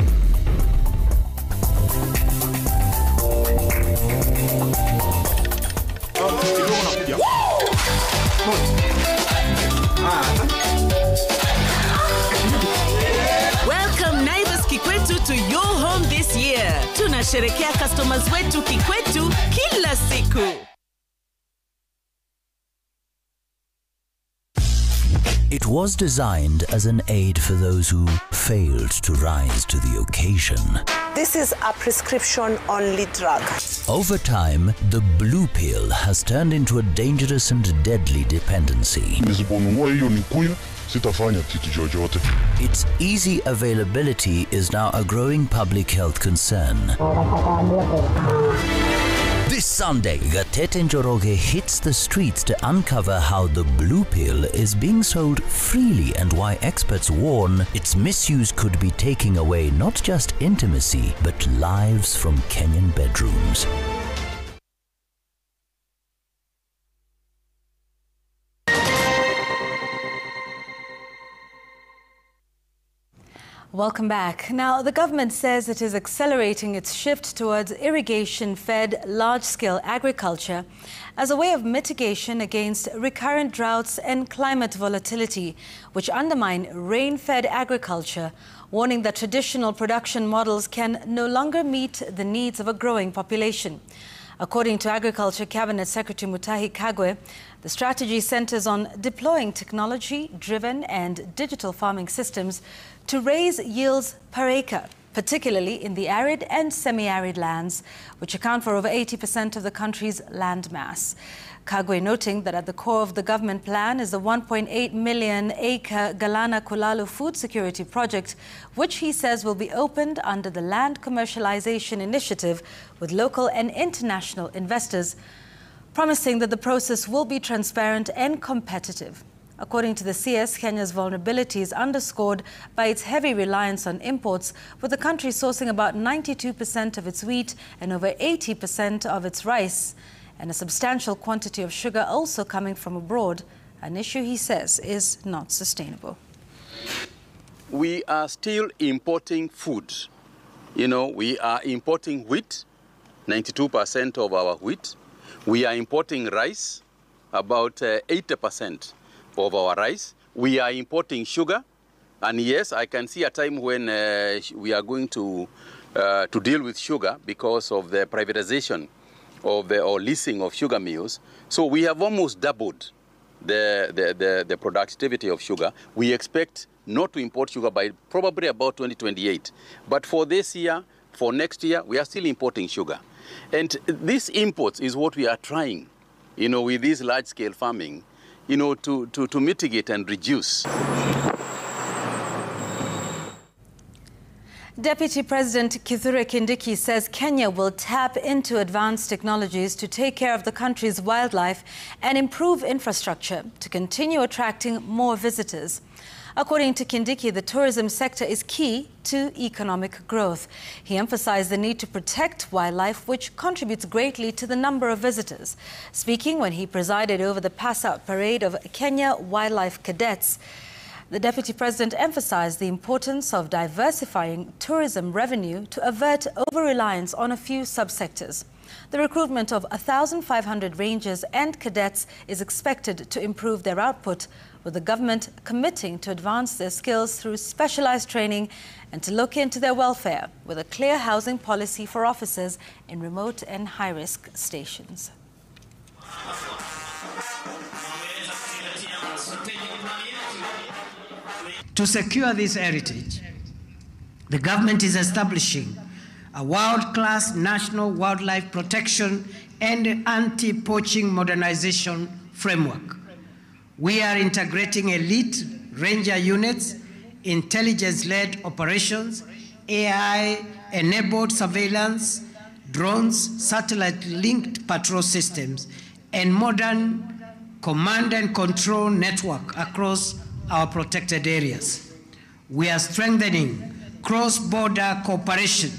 Speaker 27: Welcome Naivas Kikwetu to your home this year. Tunasherekea customers wetu Kikwetu kila siku.
Speaker 2: It was designed as an aid for those who failed to rise to the occasion.
Speaker 3: This is a prescription-only drug.
Speaker 2: Over time, the blue pill has turned into a dangerous and deadly dependency. Its easy availability is now a growing public health concern. This Sunday, Gatete Njoroge hits the streets to uncover how the blue pill is being sold freely and why experts warn its misuse could be taking away not just intimacy, but lives from Kenyan bedrooms.
Speaker 1: Welcome back. Now, the government says it is accelerating its shift towards irrigation-fed large-scale agriculture as a way of mitigation against recurrent droughts and climate volatility, which undermine rain-fed agriculture, warning that traditional production models can no longer meet the needs of a growing population. According to Agriculture Cabinet Secretary Mutahi Kagwe, the strategy centers on deploying technology-driven and digital farming systems to raise yields per acre, particularly in the arid and semi-arid lands, which account for over 80% of the country's land mass. Kagwe noting that at the core of the government plan is the 1.8 million acre Galana Kulalu food security project, which he says will be opened under the Land Commercialization Initiative with local and international investors, promising that the process will be transparent and competitive. According to the CS, Kenya's vulnerability is underscored by its heavy reliance on imports, with the country sourcing about 92% of its wheat and over 80% of its rice, and a substantial quantity of sugar also coming from abroad, an issue he says is not sustainable.
Speaker 9: We are still importing food. You know, we are importing wheat, 92% of our wheat. We are importing rice, about 80% of our rice. We are importing sugar, and yes, I can see a time when we are going to deal with sugar because of the privatization of or leasing of sugar mills. So we have almost doubled the productivity of sugar. We expect not to import sugar by probably about 2028. But for this year, for next year, we are still importing sugar. And these imports is what we are trying, you know, with this large-scale farming, you know, to mitigate and reduce.
Speaker 1: Deputy President Kithure Kindiki says Kenya will tap into advanced technologies to take care of the country's wildlife and improve infrastructure to continue attracting more visitors. According to Kindiki, the tourism sector is key to economic growth. He emphasized the need to protect wildlife, which contributes greatly to the number of visitors. Speaking when he presided over the pass-out parade of Kenya Wildlife Cadets, the Deputy President emphasized the importance of diversifying tourism revenue to avert over-reliance on a few subsectors. The recruitment of 1,500 rangers and cadets is expected to improve their output, with the government committing to advance their skills through specialized training and to look into their welfare with a clear housing policy for officers in remote and high-risk stations.
Speaker 13: To secure this heritage, the government is establishing a world-class national wildlife protection and anti-poaching modernization framework. We are integrating elite ranger units, intelligence-led operations, AI-enabled surveillance, drones, satellite-linked patrol systems, and modern command and control network across our protected areas. We are strengthening cross-border cooperation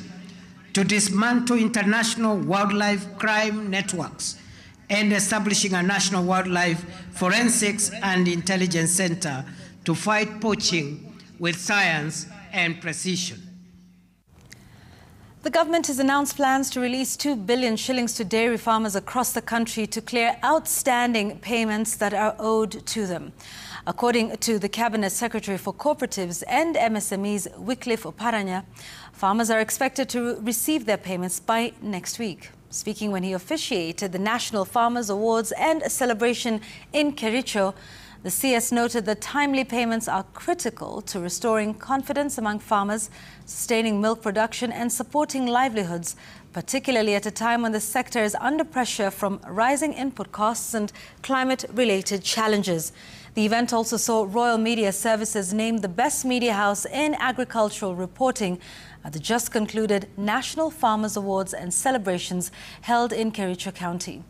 Speaker 13: to dismantle international wildlife crime networks and establishing a national wildlife forensics and intelligence center to fight poaching with science and precision.
Speaker 1: The government has announced plans to release 2 billion shillings to dairy farmers across the country to clear outstanding payments that are owed to them. According to the Cabinet Secretary for Cooperatives and MSMEs, Wycliffe Oparanya, farmers are expected to receive their payments by next week. Speaking when he officiated the National Farmers Awards and a celebration in Kericho, The CS noted that timely payments are critical to restoring confidence among farmers, sustaining milk production and supporting livelihoods, particularly at a time when the sector is under pressure from rising input costs and climate-related challenges. The event also saw Royal Media Services named the best media house in agricultural reporting at the just concluded National Farmers Awards and celebrations held in Kericho County.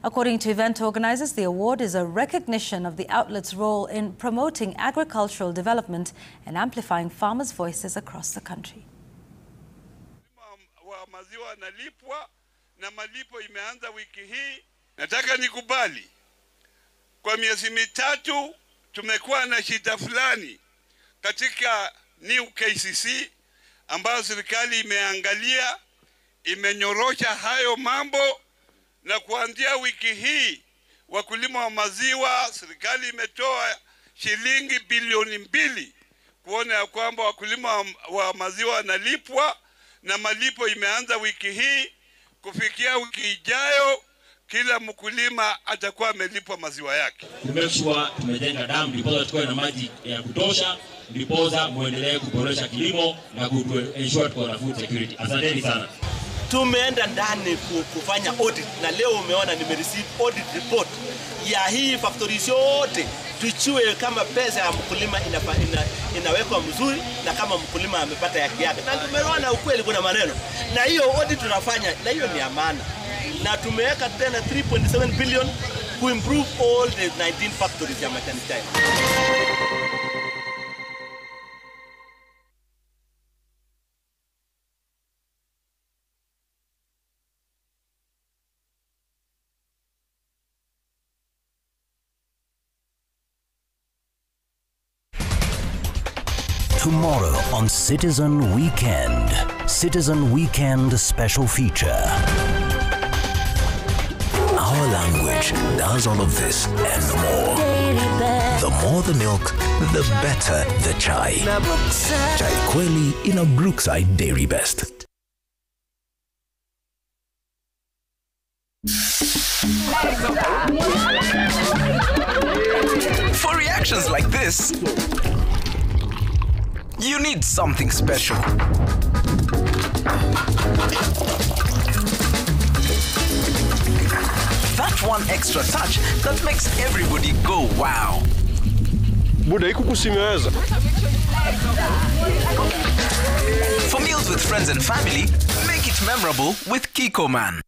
Speaker 1: According to event organizers, the award is a recognition of the outlet's role in promoting agricultural development and amplifying farmers' voices across the country.
Speaker 4: Maziwa yanalipwa na malipo imeanza wiki hii. Nataka nikubali kwa miezi mitatu tumekuwa na shida fulani katika New KCC ambayo serikali imeangalia, imenyorosha hayo mambo, na kuanzia wiki hii wakulima wa maziwa serikali imetoa shilingi bilioni 2 kuona ya kwamba wakulima wa maziwa wanalipwa, na malipo imeanza wiki hii. Kufikia wiki ijayo kila mkulima atakuwa amelipwa maziwa yake.
Speaker 14: Tumekuwa tumejenga damu ndipo tuwe na maji ya kutosha, ndipo muendelee kuboresha kilimo na ensure tuko na food security. Asanteni sana.
Speaker 15: Tumeenda ndani kufanya audit na leo umeona nimereceive audit report ya hii factories yote, tuchue kama pesa ya mkulima inawekwa mzuri na kama mkulima amepata haki yake. Na tumeona ukweli kuna maneno. Na hiyo audit tunafanya na hiyo ni amana. Na tumeweka tena 3.7 billion to improve all the 19 factories ya majani chai.
Speaker 2: Tomorrow on Citizen Weekend. Citizen Weekend special feature. Our language does all of this and more. The more the milk, the better the chai. Chai kweli ina Brookside Dairy Best.
Speaker 17: For reactions like this, you need something special. That one extra touch that makes everybody go wow. For meals with friends and family, make it memorable with Kikoman.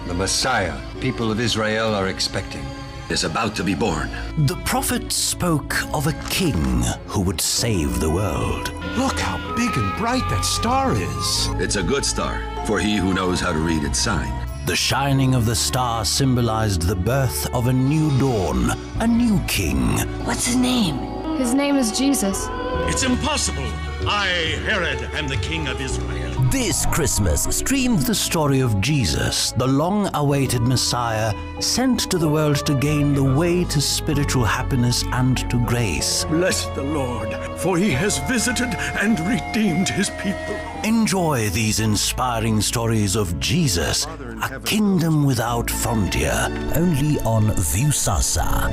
Speaker 19: The Messiah people of Israel are expecting is about to be born.
Speaker 2: The prophet spoke of a king who would save the world.
Speaker 19: Look how big and bright that star is. It's a good star for he who knows how to read its sign.
Speaker 2: The shining of the star symbolized the birth of a new dawn, a new king.
Speaker 20: What's his name? His name is Jesus.
Speaker 21: It's impossible. I, Herod, am the king of Israel.
Speaker 2: This Christmas, stream the story of Jesus, the long-awaited Messiah, sent to the world to gain the way to spiritual happiness and to grace.
Speaker 21: Bless the Lord, for he has visited and redeemed his people.
Speaker 2: Enjoy these inspiring stories of Jesus, a kingdom without frontier, only on Viusasa.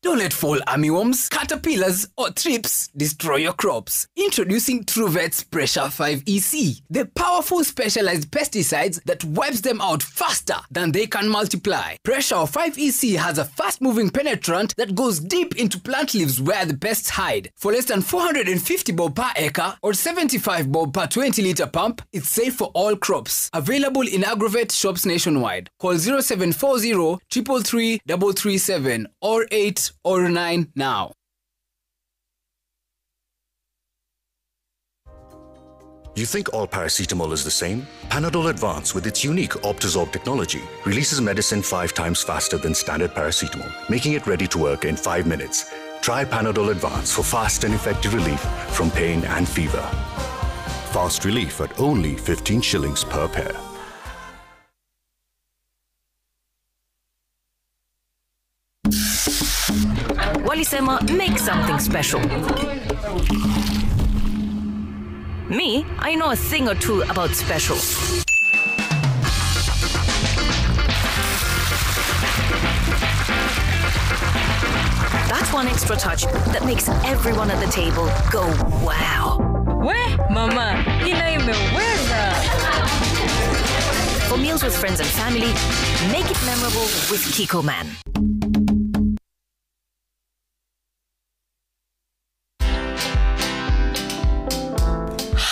Speaker 28: Don't let fall armyworms, caterpillars, or thrips destroy your crops. Introducing Truvet's Pressure 5EC, the powerful specialized pesticides that wipes them out faster than they can multiply. Pressure 5EC has a fast-moving penetrant that goes deep into plant leaves where the pests hide. For less than 450 bob per acre or 75 bob per 20-litre pump, it's safe for all crops. Available in Agrovet shops nationwide. Call 0740 333 337 or 8 or 9 now.
Speaker 29: You think all paracetamol is the same? Panadol Advance, with its unique Optizorb technology, releases medicine 5 times faster than standard paracetamol, making it ready to work in 5 minutes. Try Panadol Advance for fast and effective relief from pain and fever. Fast relief at only 15 shillings per pair.
Speaker 30: Walisema, make something special.
Speaker 5: Me, I know a thing or two about special. That's one extra touch that makes everyone at the table go, wow.
Speaker 6: We, mama, imeweza.
Speaker 5: For meals with friends and family, make it memorable with Kikoman.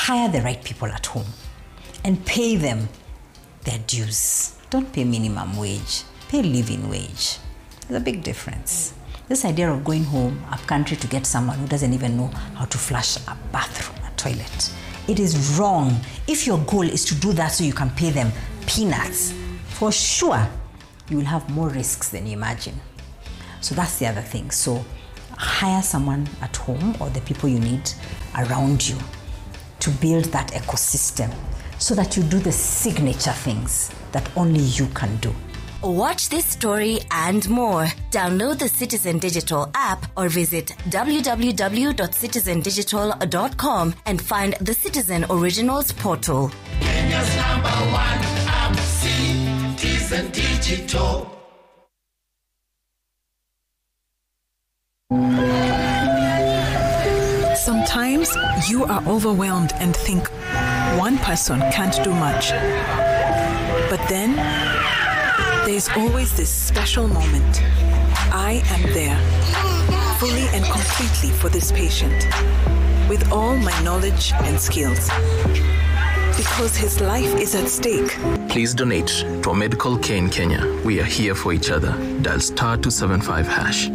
Speaker 7: Hire the right people at home and pay them their dues. Don't pay minimum wage, pay living wage. There's a big difference. This idea of going home up country to get someone who doesn't even know how to flush a bathroom, a toilet, it is wrong. If your goal is to do that so you can pay them peanuts, for sure you will have more risks than you imagine. So that's the other thing. So hire someone at home or the people you need around you to build that ecosystem so that you do the signature things that only you can do.
Speaker 8: Watch this story and more. Download the Citizen Digital app or visit www.citizendigital.com and find the Citizen Originals portal.
Speaker 10: Kenya's #1 app, Citizen Digital.
Speaker 11: Sometimes you are overwhelmed and think one person can't do much. But then there's always this special moment. I am there, fully and completely for this patient, with all my knowledge and skills. Because his life is at stake.
Speaker 18: Please donate to our medical care in Kenya. We are here for each other. Dial *275#.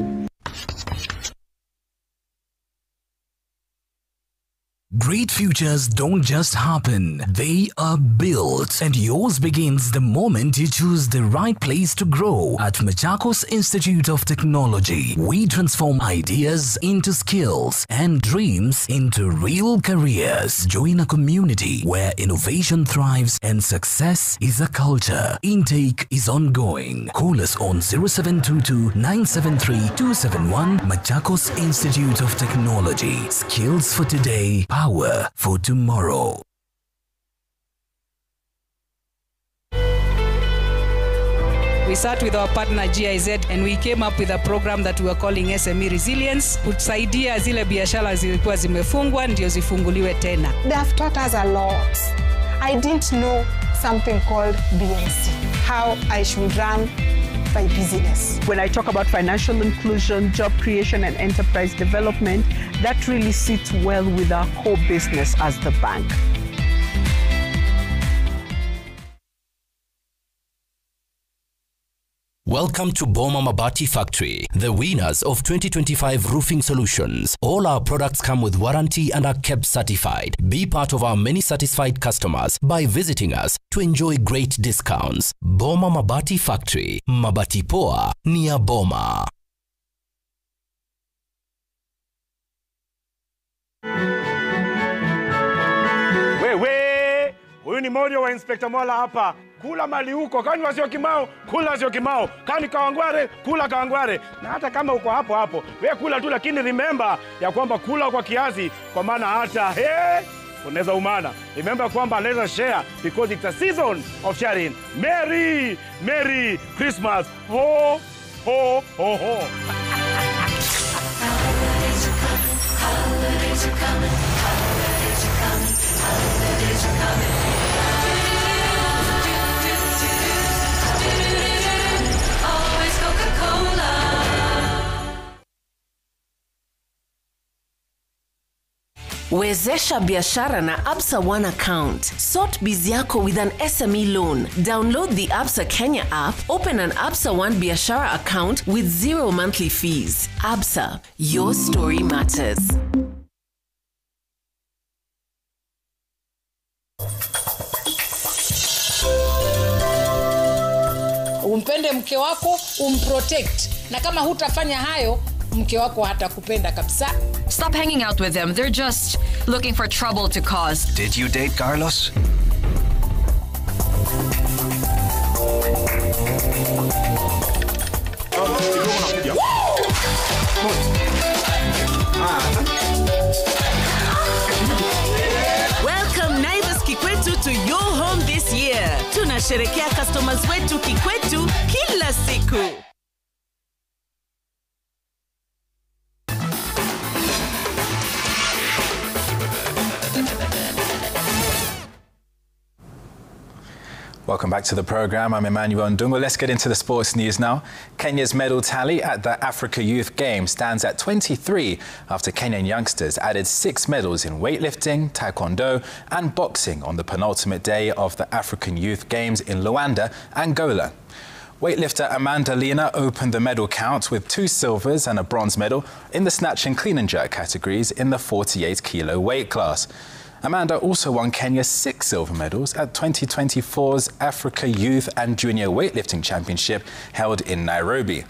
Speaker 2: Great futures don't just happen, they are built. And yours begins the moment you choose the right place to grow. At Machakos Institute of Technology, we transform ideas into skills and dreams into real careers. Join a community where innovation thrives and success is a culture. Intake is ongoing. Call us on 0722-973-271. Machakos Institute of Technology. Skills for today, power for tomorrow.
Speaker 22: We sat with our partner GIZ and we came up with a program that we were calling SME Resilience, kusaidia zile biashara zilikuwa zimefungwa ndio zifunguliwe tena.
Speaker 23: They have taught us a lot. I didn't know something called BNC, how I should run my business.
Speaker 30: When I talk about financial inclusion, job creation and enterprise development, that really sits well with our core business as the bank.
Speaker 31: Welcome to Boma Mabati Factory, the winners of 2025 roofing solutions. All our products come with warranty and are kept certified. Be part of our many satisfied customers by visiting us to enjoy great discounts. Boma Mabati Factory, Mabati Poa, near Boma.
Speaker 32: Huyu ni moja wa Inspector Mwala hapa. Kula mali huko, kani wasio kimao, kula sio kimao. Kani kawangware, kula kawangware. Na hata kama uko hapo hapo, wewe kula tu, lakini remember ya kwamba kula kwa kiasi, kwa maana hata unaweza umana. Remember kwamba let us share because it's a season of sharing. Merry, Merry Christmas. Ho, ho, ho, ho.
Speaker 10: Holidays are coming, holidays are coming, holidays are coming, holidays are coming. Always Coca-Cola.
Speaker 27: Wezesha biashara na Absa One account. Sort biz yako with an SME loan. Download the Absa Kenya app, open an Absa One biashara account with 0 monthly fees. Absa, your story matters.
Speaker 26: Umpende mke wako, umprotect. Na kama hutafanya hayo, mke wako hatakupenda kabisa.
Speaker 16: Stop hanging out with them. They're just looking for trouble to cause.
Speaker 19: Did you date Carlos?
Speaker 1: Tunasherekea customers wetu kikwetu kila siku.
Speaker 3: Welcome back to the program. I'm Emmanuel Ndungu. Let's get into the sports news now. Kenya's medal tally at the Africa Youth Games stands at 23 after Kenyan youngsters added 6 medals in weightlifting, taekwondo and boxing on the penultimate day of the African Youth Games in Luanda, Angola. Weightlifter Amanda Lena opened the medal count with 2 silvers and a bronze medal in the snatch and clean and jerk categories in the 48-kilo weight class. Amanda also won Kenya's 6 silver medals at 2024's Africa Youth and Junior Weightlifting Championship held in Nairobi.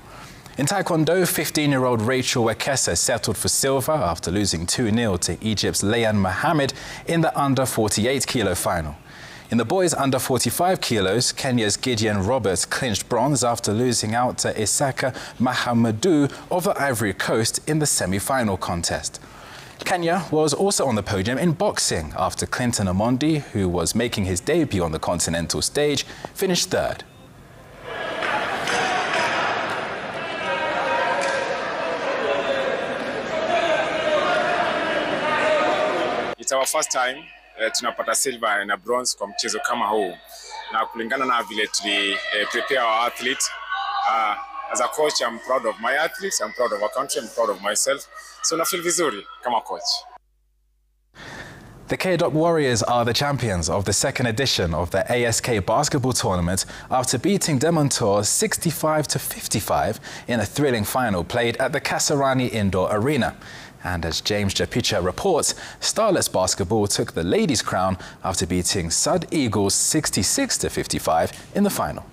Speaker 3: In Taekwondo, 15-year-old Rachel Wekesa settled for silver after losing 2-0 to Egypt's Layan Mohammed in the under 48-kilo final. In the boys under 45 kilos, Kenya's Gideon Roberts clinched bronze after losing out to Isaka Mahamadou of the Ivory Coast in the semi-final contest. Kenya was also on the podium in boxing after Clinton Omondi, who was making his debut on the continental stage, finished 3rd.
Speaker 4: It's our first time tunapata silver na bronze kwa mchezo kama huu, na kulingana na vile tuli prepare our athletes. As a coach, I'm proud of my athletes, I'm proud of our country, I'm proud of myself. So na feel vizuri kama coach.
Speaker 3: The KDOC Warriors are the champions of the 2nd edition of the ASK basketball tournament after beating Demontor 65-55 in a thrilling final played at the Kasarani Indoor Arena. And as James Japicha reports, Starlets basketball took the ladies' crown after beating Sud Eagles 66-55 in the final.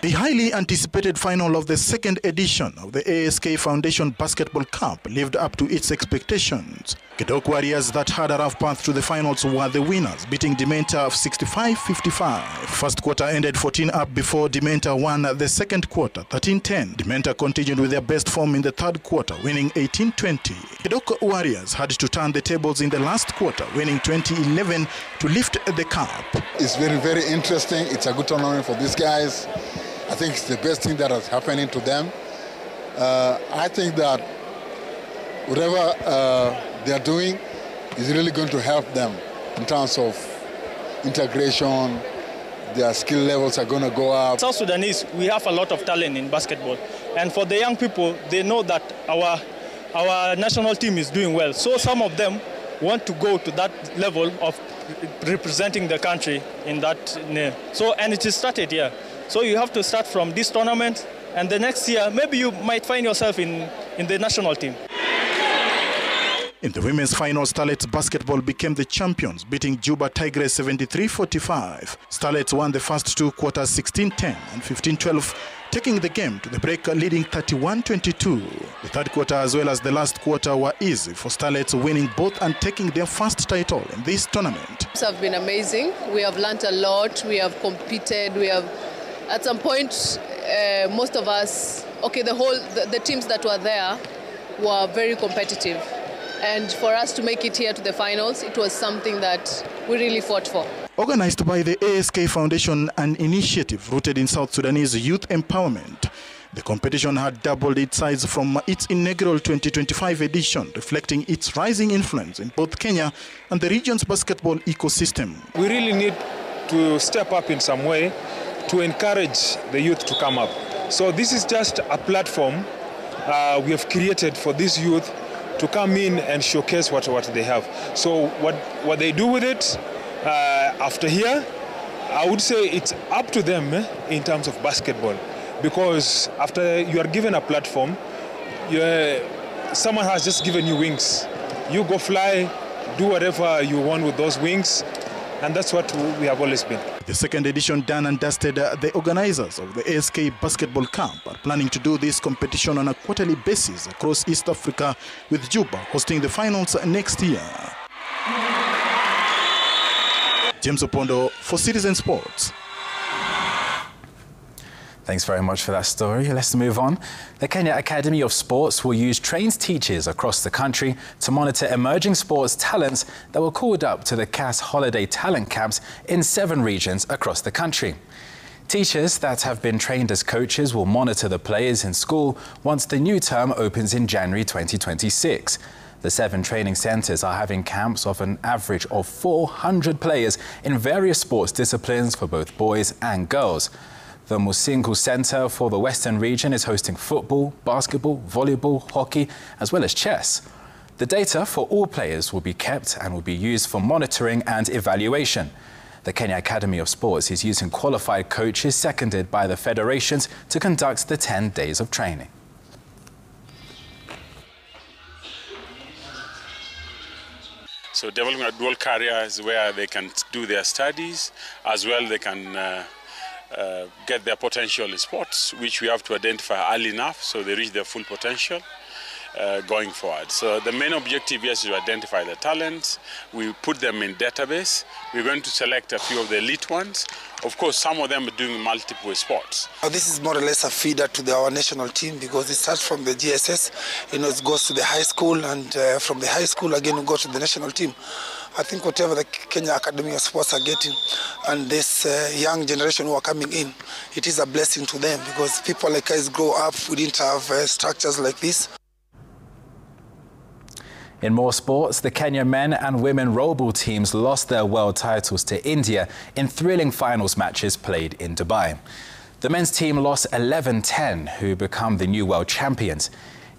Speaker 9: The highly anticipated final of the 2nd edition of the ASK Foundation Basketball Cup lived up to its expectations. KDOC Warriors that had a rough path to the finals were the winners, beating Dementa 65-55. First quarter ended 14 up before Dementa won the second quarter 13-10. Dementa continued with their best form in the 3rd quarter, winning 18-20. KDOC Warriors had to turn the tables in the last quarter, winning 20-11 to lift the cup.
Speaker 12: It's very, very interesting. It's a good tournament for these guys. I think it's the best thing that is happening to them. I think that whatever they are doing is really going to help them in terms of integration. Their skill levels are going to go up.
Speaker 13: South Sudanese, we have a lot of talent in basketball. And for the young people, they know that our national team is doing well. So some of them want to go to that level of representing the country in that. And it is started here. So you have to start from this tournament, and the next year, maybe you might find yourself in the national team.
Speaker 9: In the women's final, Starlets basketball became the champions, beating Juba Tigres 73-45. Starlets won the first 2 quarters 16-10 and 15-12, taking the game to the break, leading 31-22. The 3rd quarter as well as the last quarter were easy for Starlets, winning both and taking their first title in this tournament.
Speaker 14: It's have been amazing. We have learned a lot. We have competed. We have, at some point, most of us, the teams that were there were very competitive. And for us to make it here to the finals, it was something that we really fought for.
Speaker 9: Organized by the ASK Foundation, an initiative rooted in South Sudanese youth empowerment, the competition had doubled its size from its inaugural 2025 edition, reflecting its rising influence in both Kenya and the region's basketball ecosystem.
Speaker 15: We really need to step up in some way to encourage the youth to come up. So this is just a platform we have created for this youth to come in and showcase what they have. So what they do with it after here, I would say it's up to them in terms of basketball. Because after you are given a platform, someone has just given you wings. You go fly, do whatever you want with those wings, and that's what we have always been.
Speaker 9: The 2nd edition done and dusted, the organizers of the ASK Basketball Camp are planning to do this competition on a quarterly basis across East Africa, with Juba hosting the finals next year. James Opondo for Citizen Sports.
Speaker 3: Thanks very much for that story. Let's move on. The Kenya Academy of Sports will use trained teachers across the country to monitor emerging sports talents that were called up to the CAS Holiday Talent Camps in 7 regions across the country. Teachers that have been trained as coaches will monitor the players in school once the new term opens in January 2026. The 7 training centres are having camps of an average of 400 players in various sports disciplines for both boys and girls. The Musingu Centre for the Western region is hosting football, basketball, volleyball, hockey, as well as chess. The data for all players will be kept and will be used for monitoring and evaluation. The Kenya Academy of Sports is using qualified coaches seconded by the federations to conduct the 10 days of training.
Speaker 5: So developing a dual career is where they can do their studies, as well they can get their potential in sports, which we have to identify early enough so they reach their full potential going forward. So the main objective is to identify the talents. We put them in database. We're going to select a few of the elite ones. Of course, some of them are doing multiple sports.
Speaker 6: This is more or less a feeder to our national team because it starts from the GSS, it goes to the high school, and from the high school again we go to the national team. I think whatever the Kenya Academy of Sports are getting and this young generation who are coming in, it is a blessing to them because people like us grow up, we didn't have structures like this.
Speaker 3: In more sports, the Kenya men and women rollball teams lost their world titles to India in thrilling finals matches played in Dubai. The men's team lost 11-10, who become the new world champions.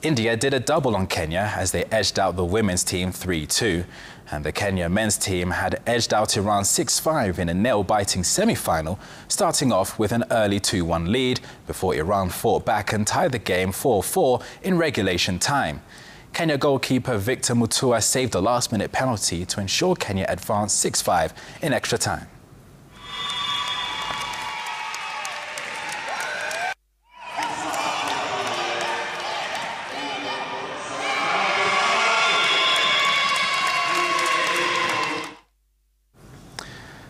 Speaker 3: India did a double on Kenya as they edged out the women's team 3-2. And the Kenya men's team had edged out Iran 6-5 in a nail-biting semi-final, starting off with an early 2-1 lead before Iran fought back and tied the game 4-4 in regulation time. Kenya goalkeeper Victor Mutua saved a last-minute penalty to ensure Kenya advanced 6-5 in extra time.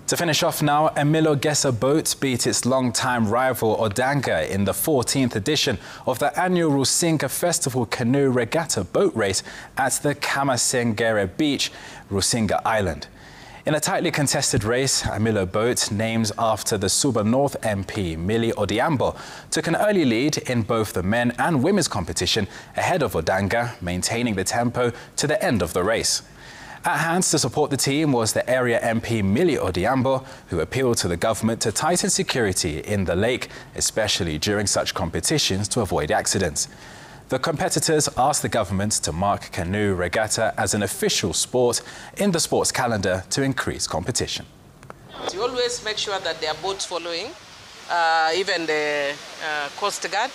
Speaker 3: To finish off now, Emilio Gesa Boat beat its long-time rival Odanga in the 14th edition of the annual Rusinga Festival Canoe Regatta boat race at the Kamasengere Beach, Rusinga Island. In a tightly contested race, Emilio Boat, named after the Suba North MP Millie Odhiambo, took an early lead in both the men and women's competition ahead of Odanga, maintaining the tempo to the end of the race. At hands to support the team was the area MP Millie Odhiambo, who appealed to the government to tighten security in the lake, especially during such competitions to avoid accidents. The competitors asked the government to mark canoe regatta as an official sport in the sports calendar to increase competition.
Speaker 7: We always make sure that there are boats following, even the Coast Guard,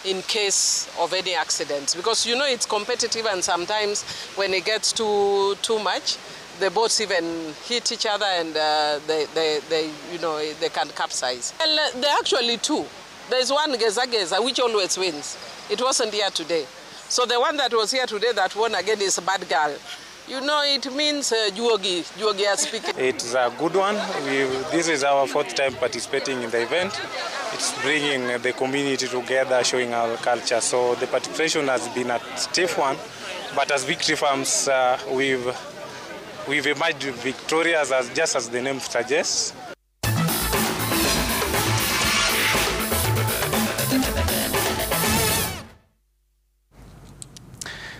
Speaker 7: in case of any accidents, because it's competitive, and sometimes when it gets too much, the boats even hit each other and they can capsize. And there are actually 2. There's one Geza which always wins. It wasn't here today. So the one that was here today that won again is a bad girl. It means Juogi are speaking.
Speaker 8: It's a good one. This is our 4th time participating in the event. It's bringing the community together, showing our culture. So the participation has been a stiff one, but as victory farms, we've emerged victorious, just as the name suggests.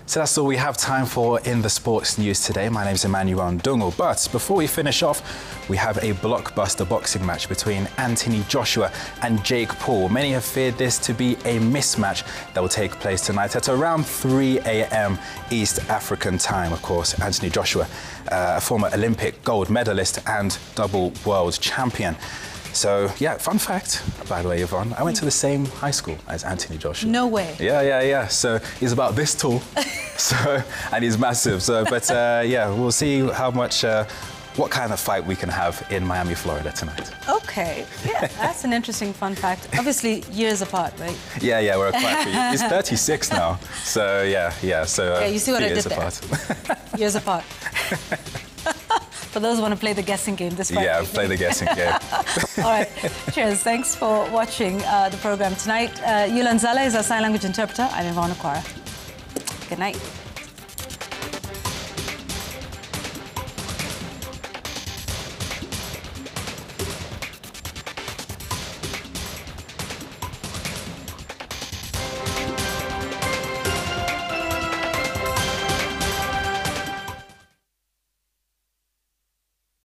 Speaker 3: So that's all we have time for in the sports news today. My name is Emmanuel Ndungu. But before we finish off, we have a blockbuster boxing match between Anthony Joshua and Jake Paul. Many have feared this to be a mismatch that will take place tonight at around 3 a.m. East African time. Of course, Anthony Joshua, a former Olympic gold medalist and double world champion. So, yeah, fun fact, by the way, Yvonne, I went to the same high school as Anthony Joshua.
Speaker 11: No way.
Speaker 3: Yeah. So he's about this tall, and he's massive. So, but yeah, we'll see how much, what kind of fight we can have in Miami, Florida tonight.
Speaker 11: Okay, yeah, that's an interesting fun fact. Obviously, years apart, right?
Speaker 3: Yeah, we're quite few. He's 36 now, so yeah. So
Speaker 11: you see what I did there?
Speaker 3: Years apart.
Speaker 11: Years apart. For those who want to play the guessing game this Friday.
Speaker 3: Yeah, play the guessing game.
Speaker 11: All right. Cheers. Thanks for watching the program tonight. Yulan Zala is our sign language interpreter. I'm Ivana Kwara. Good night.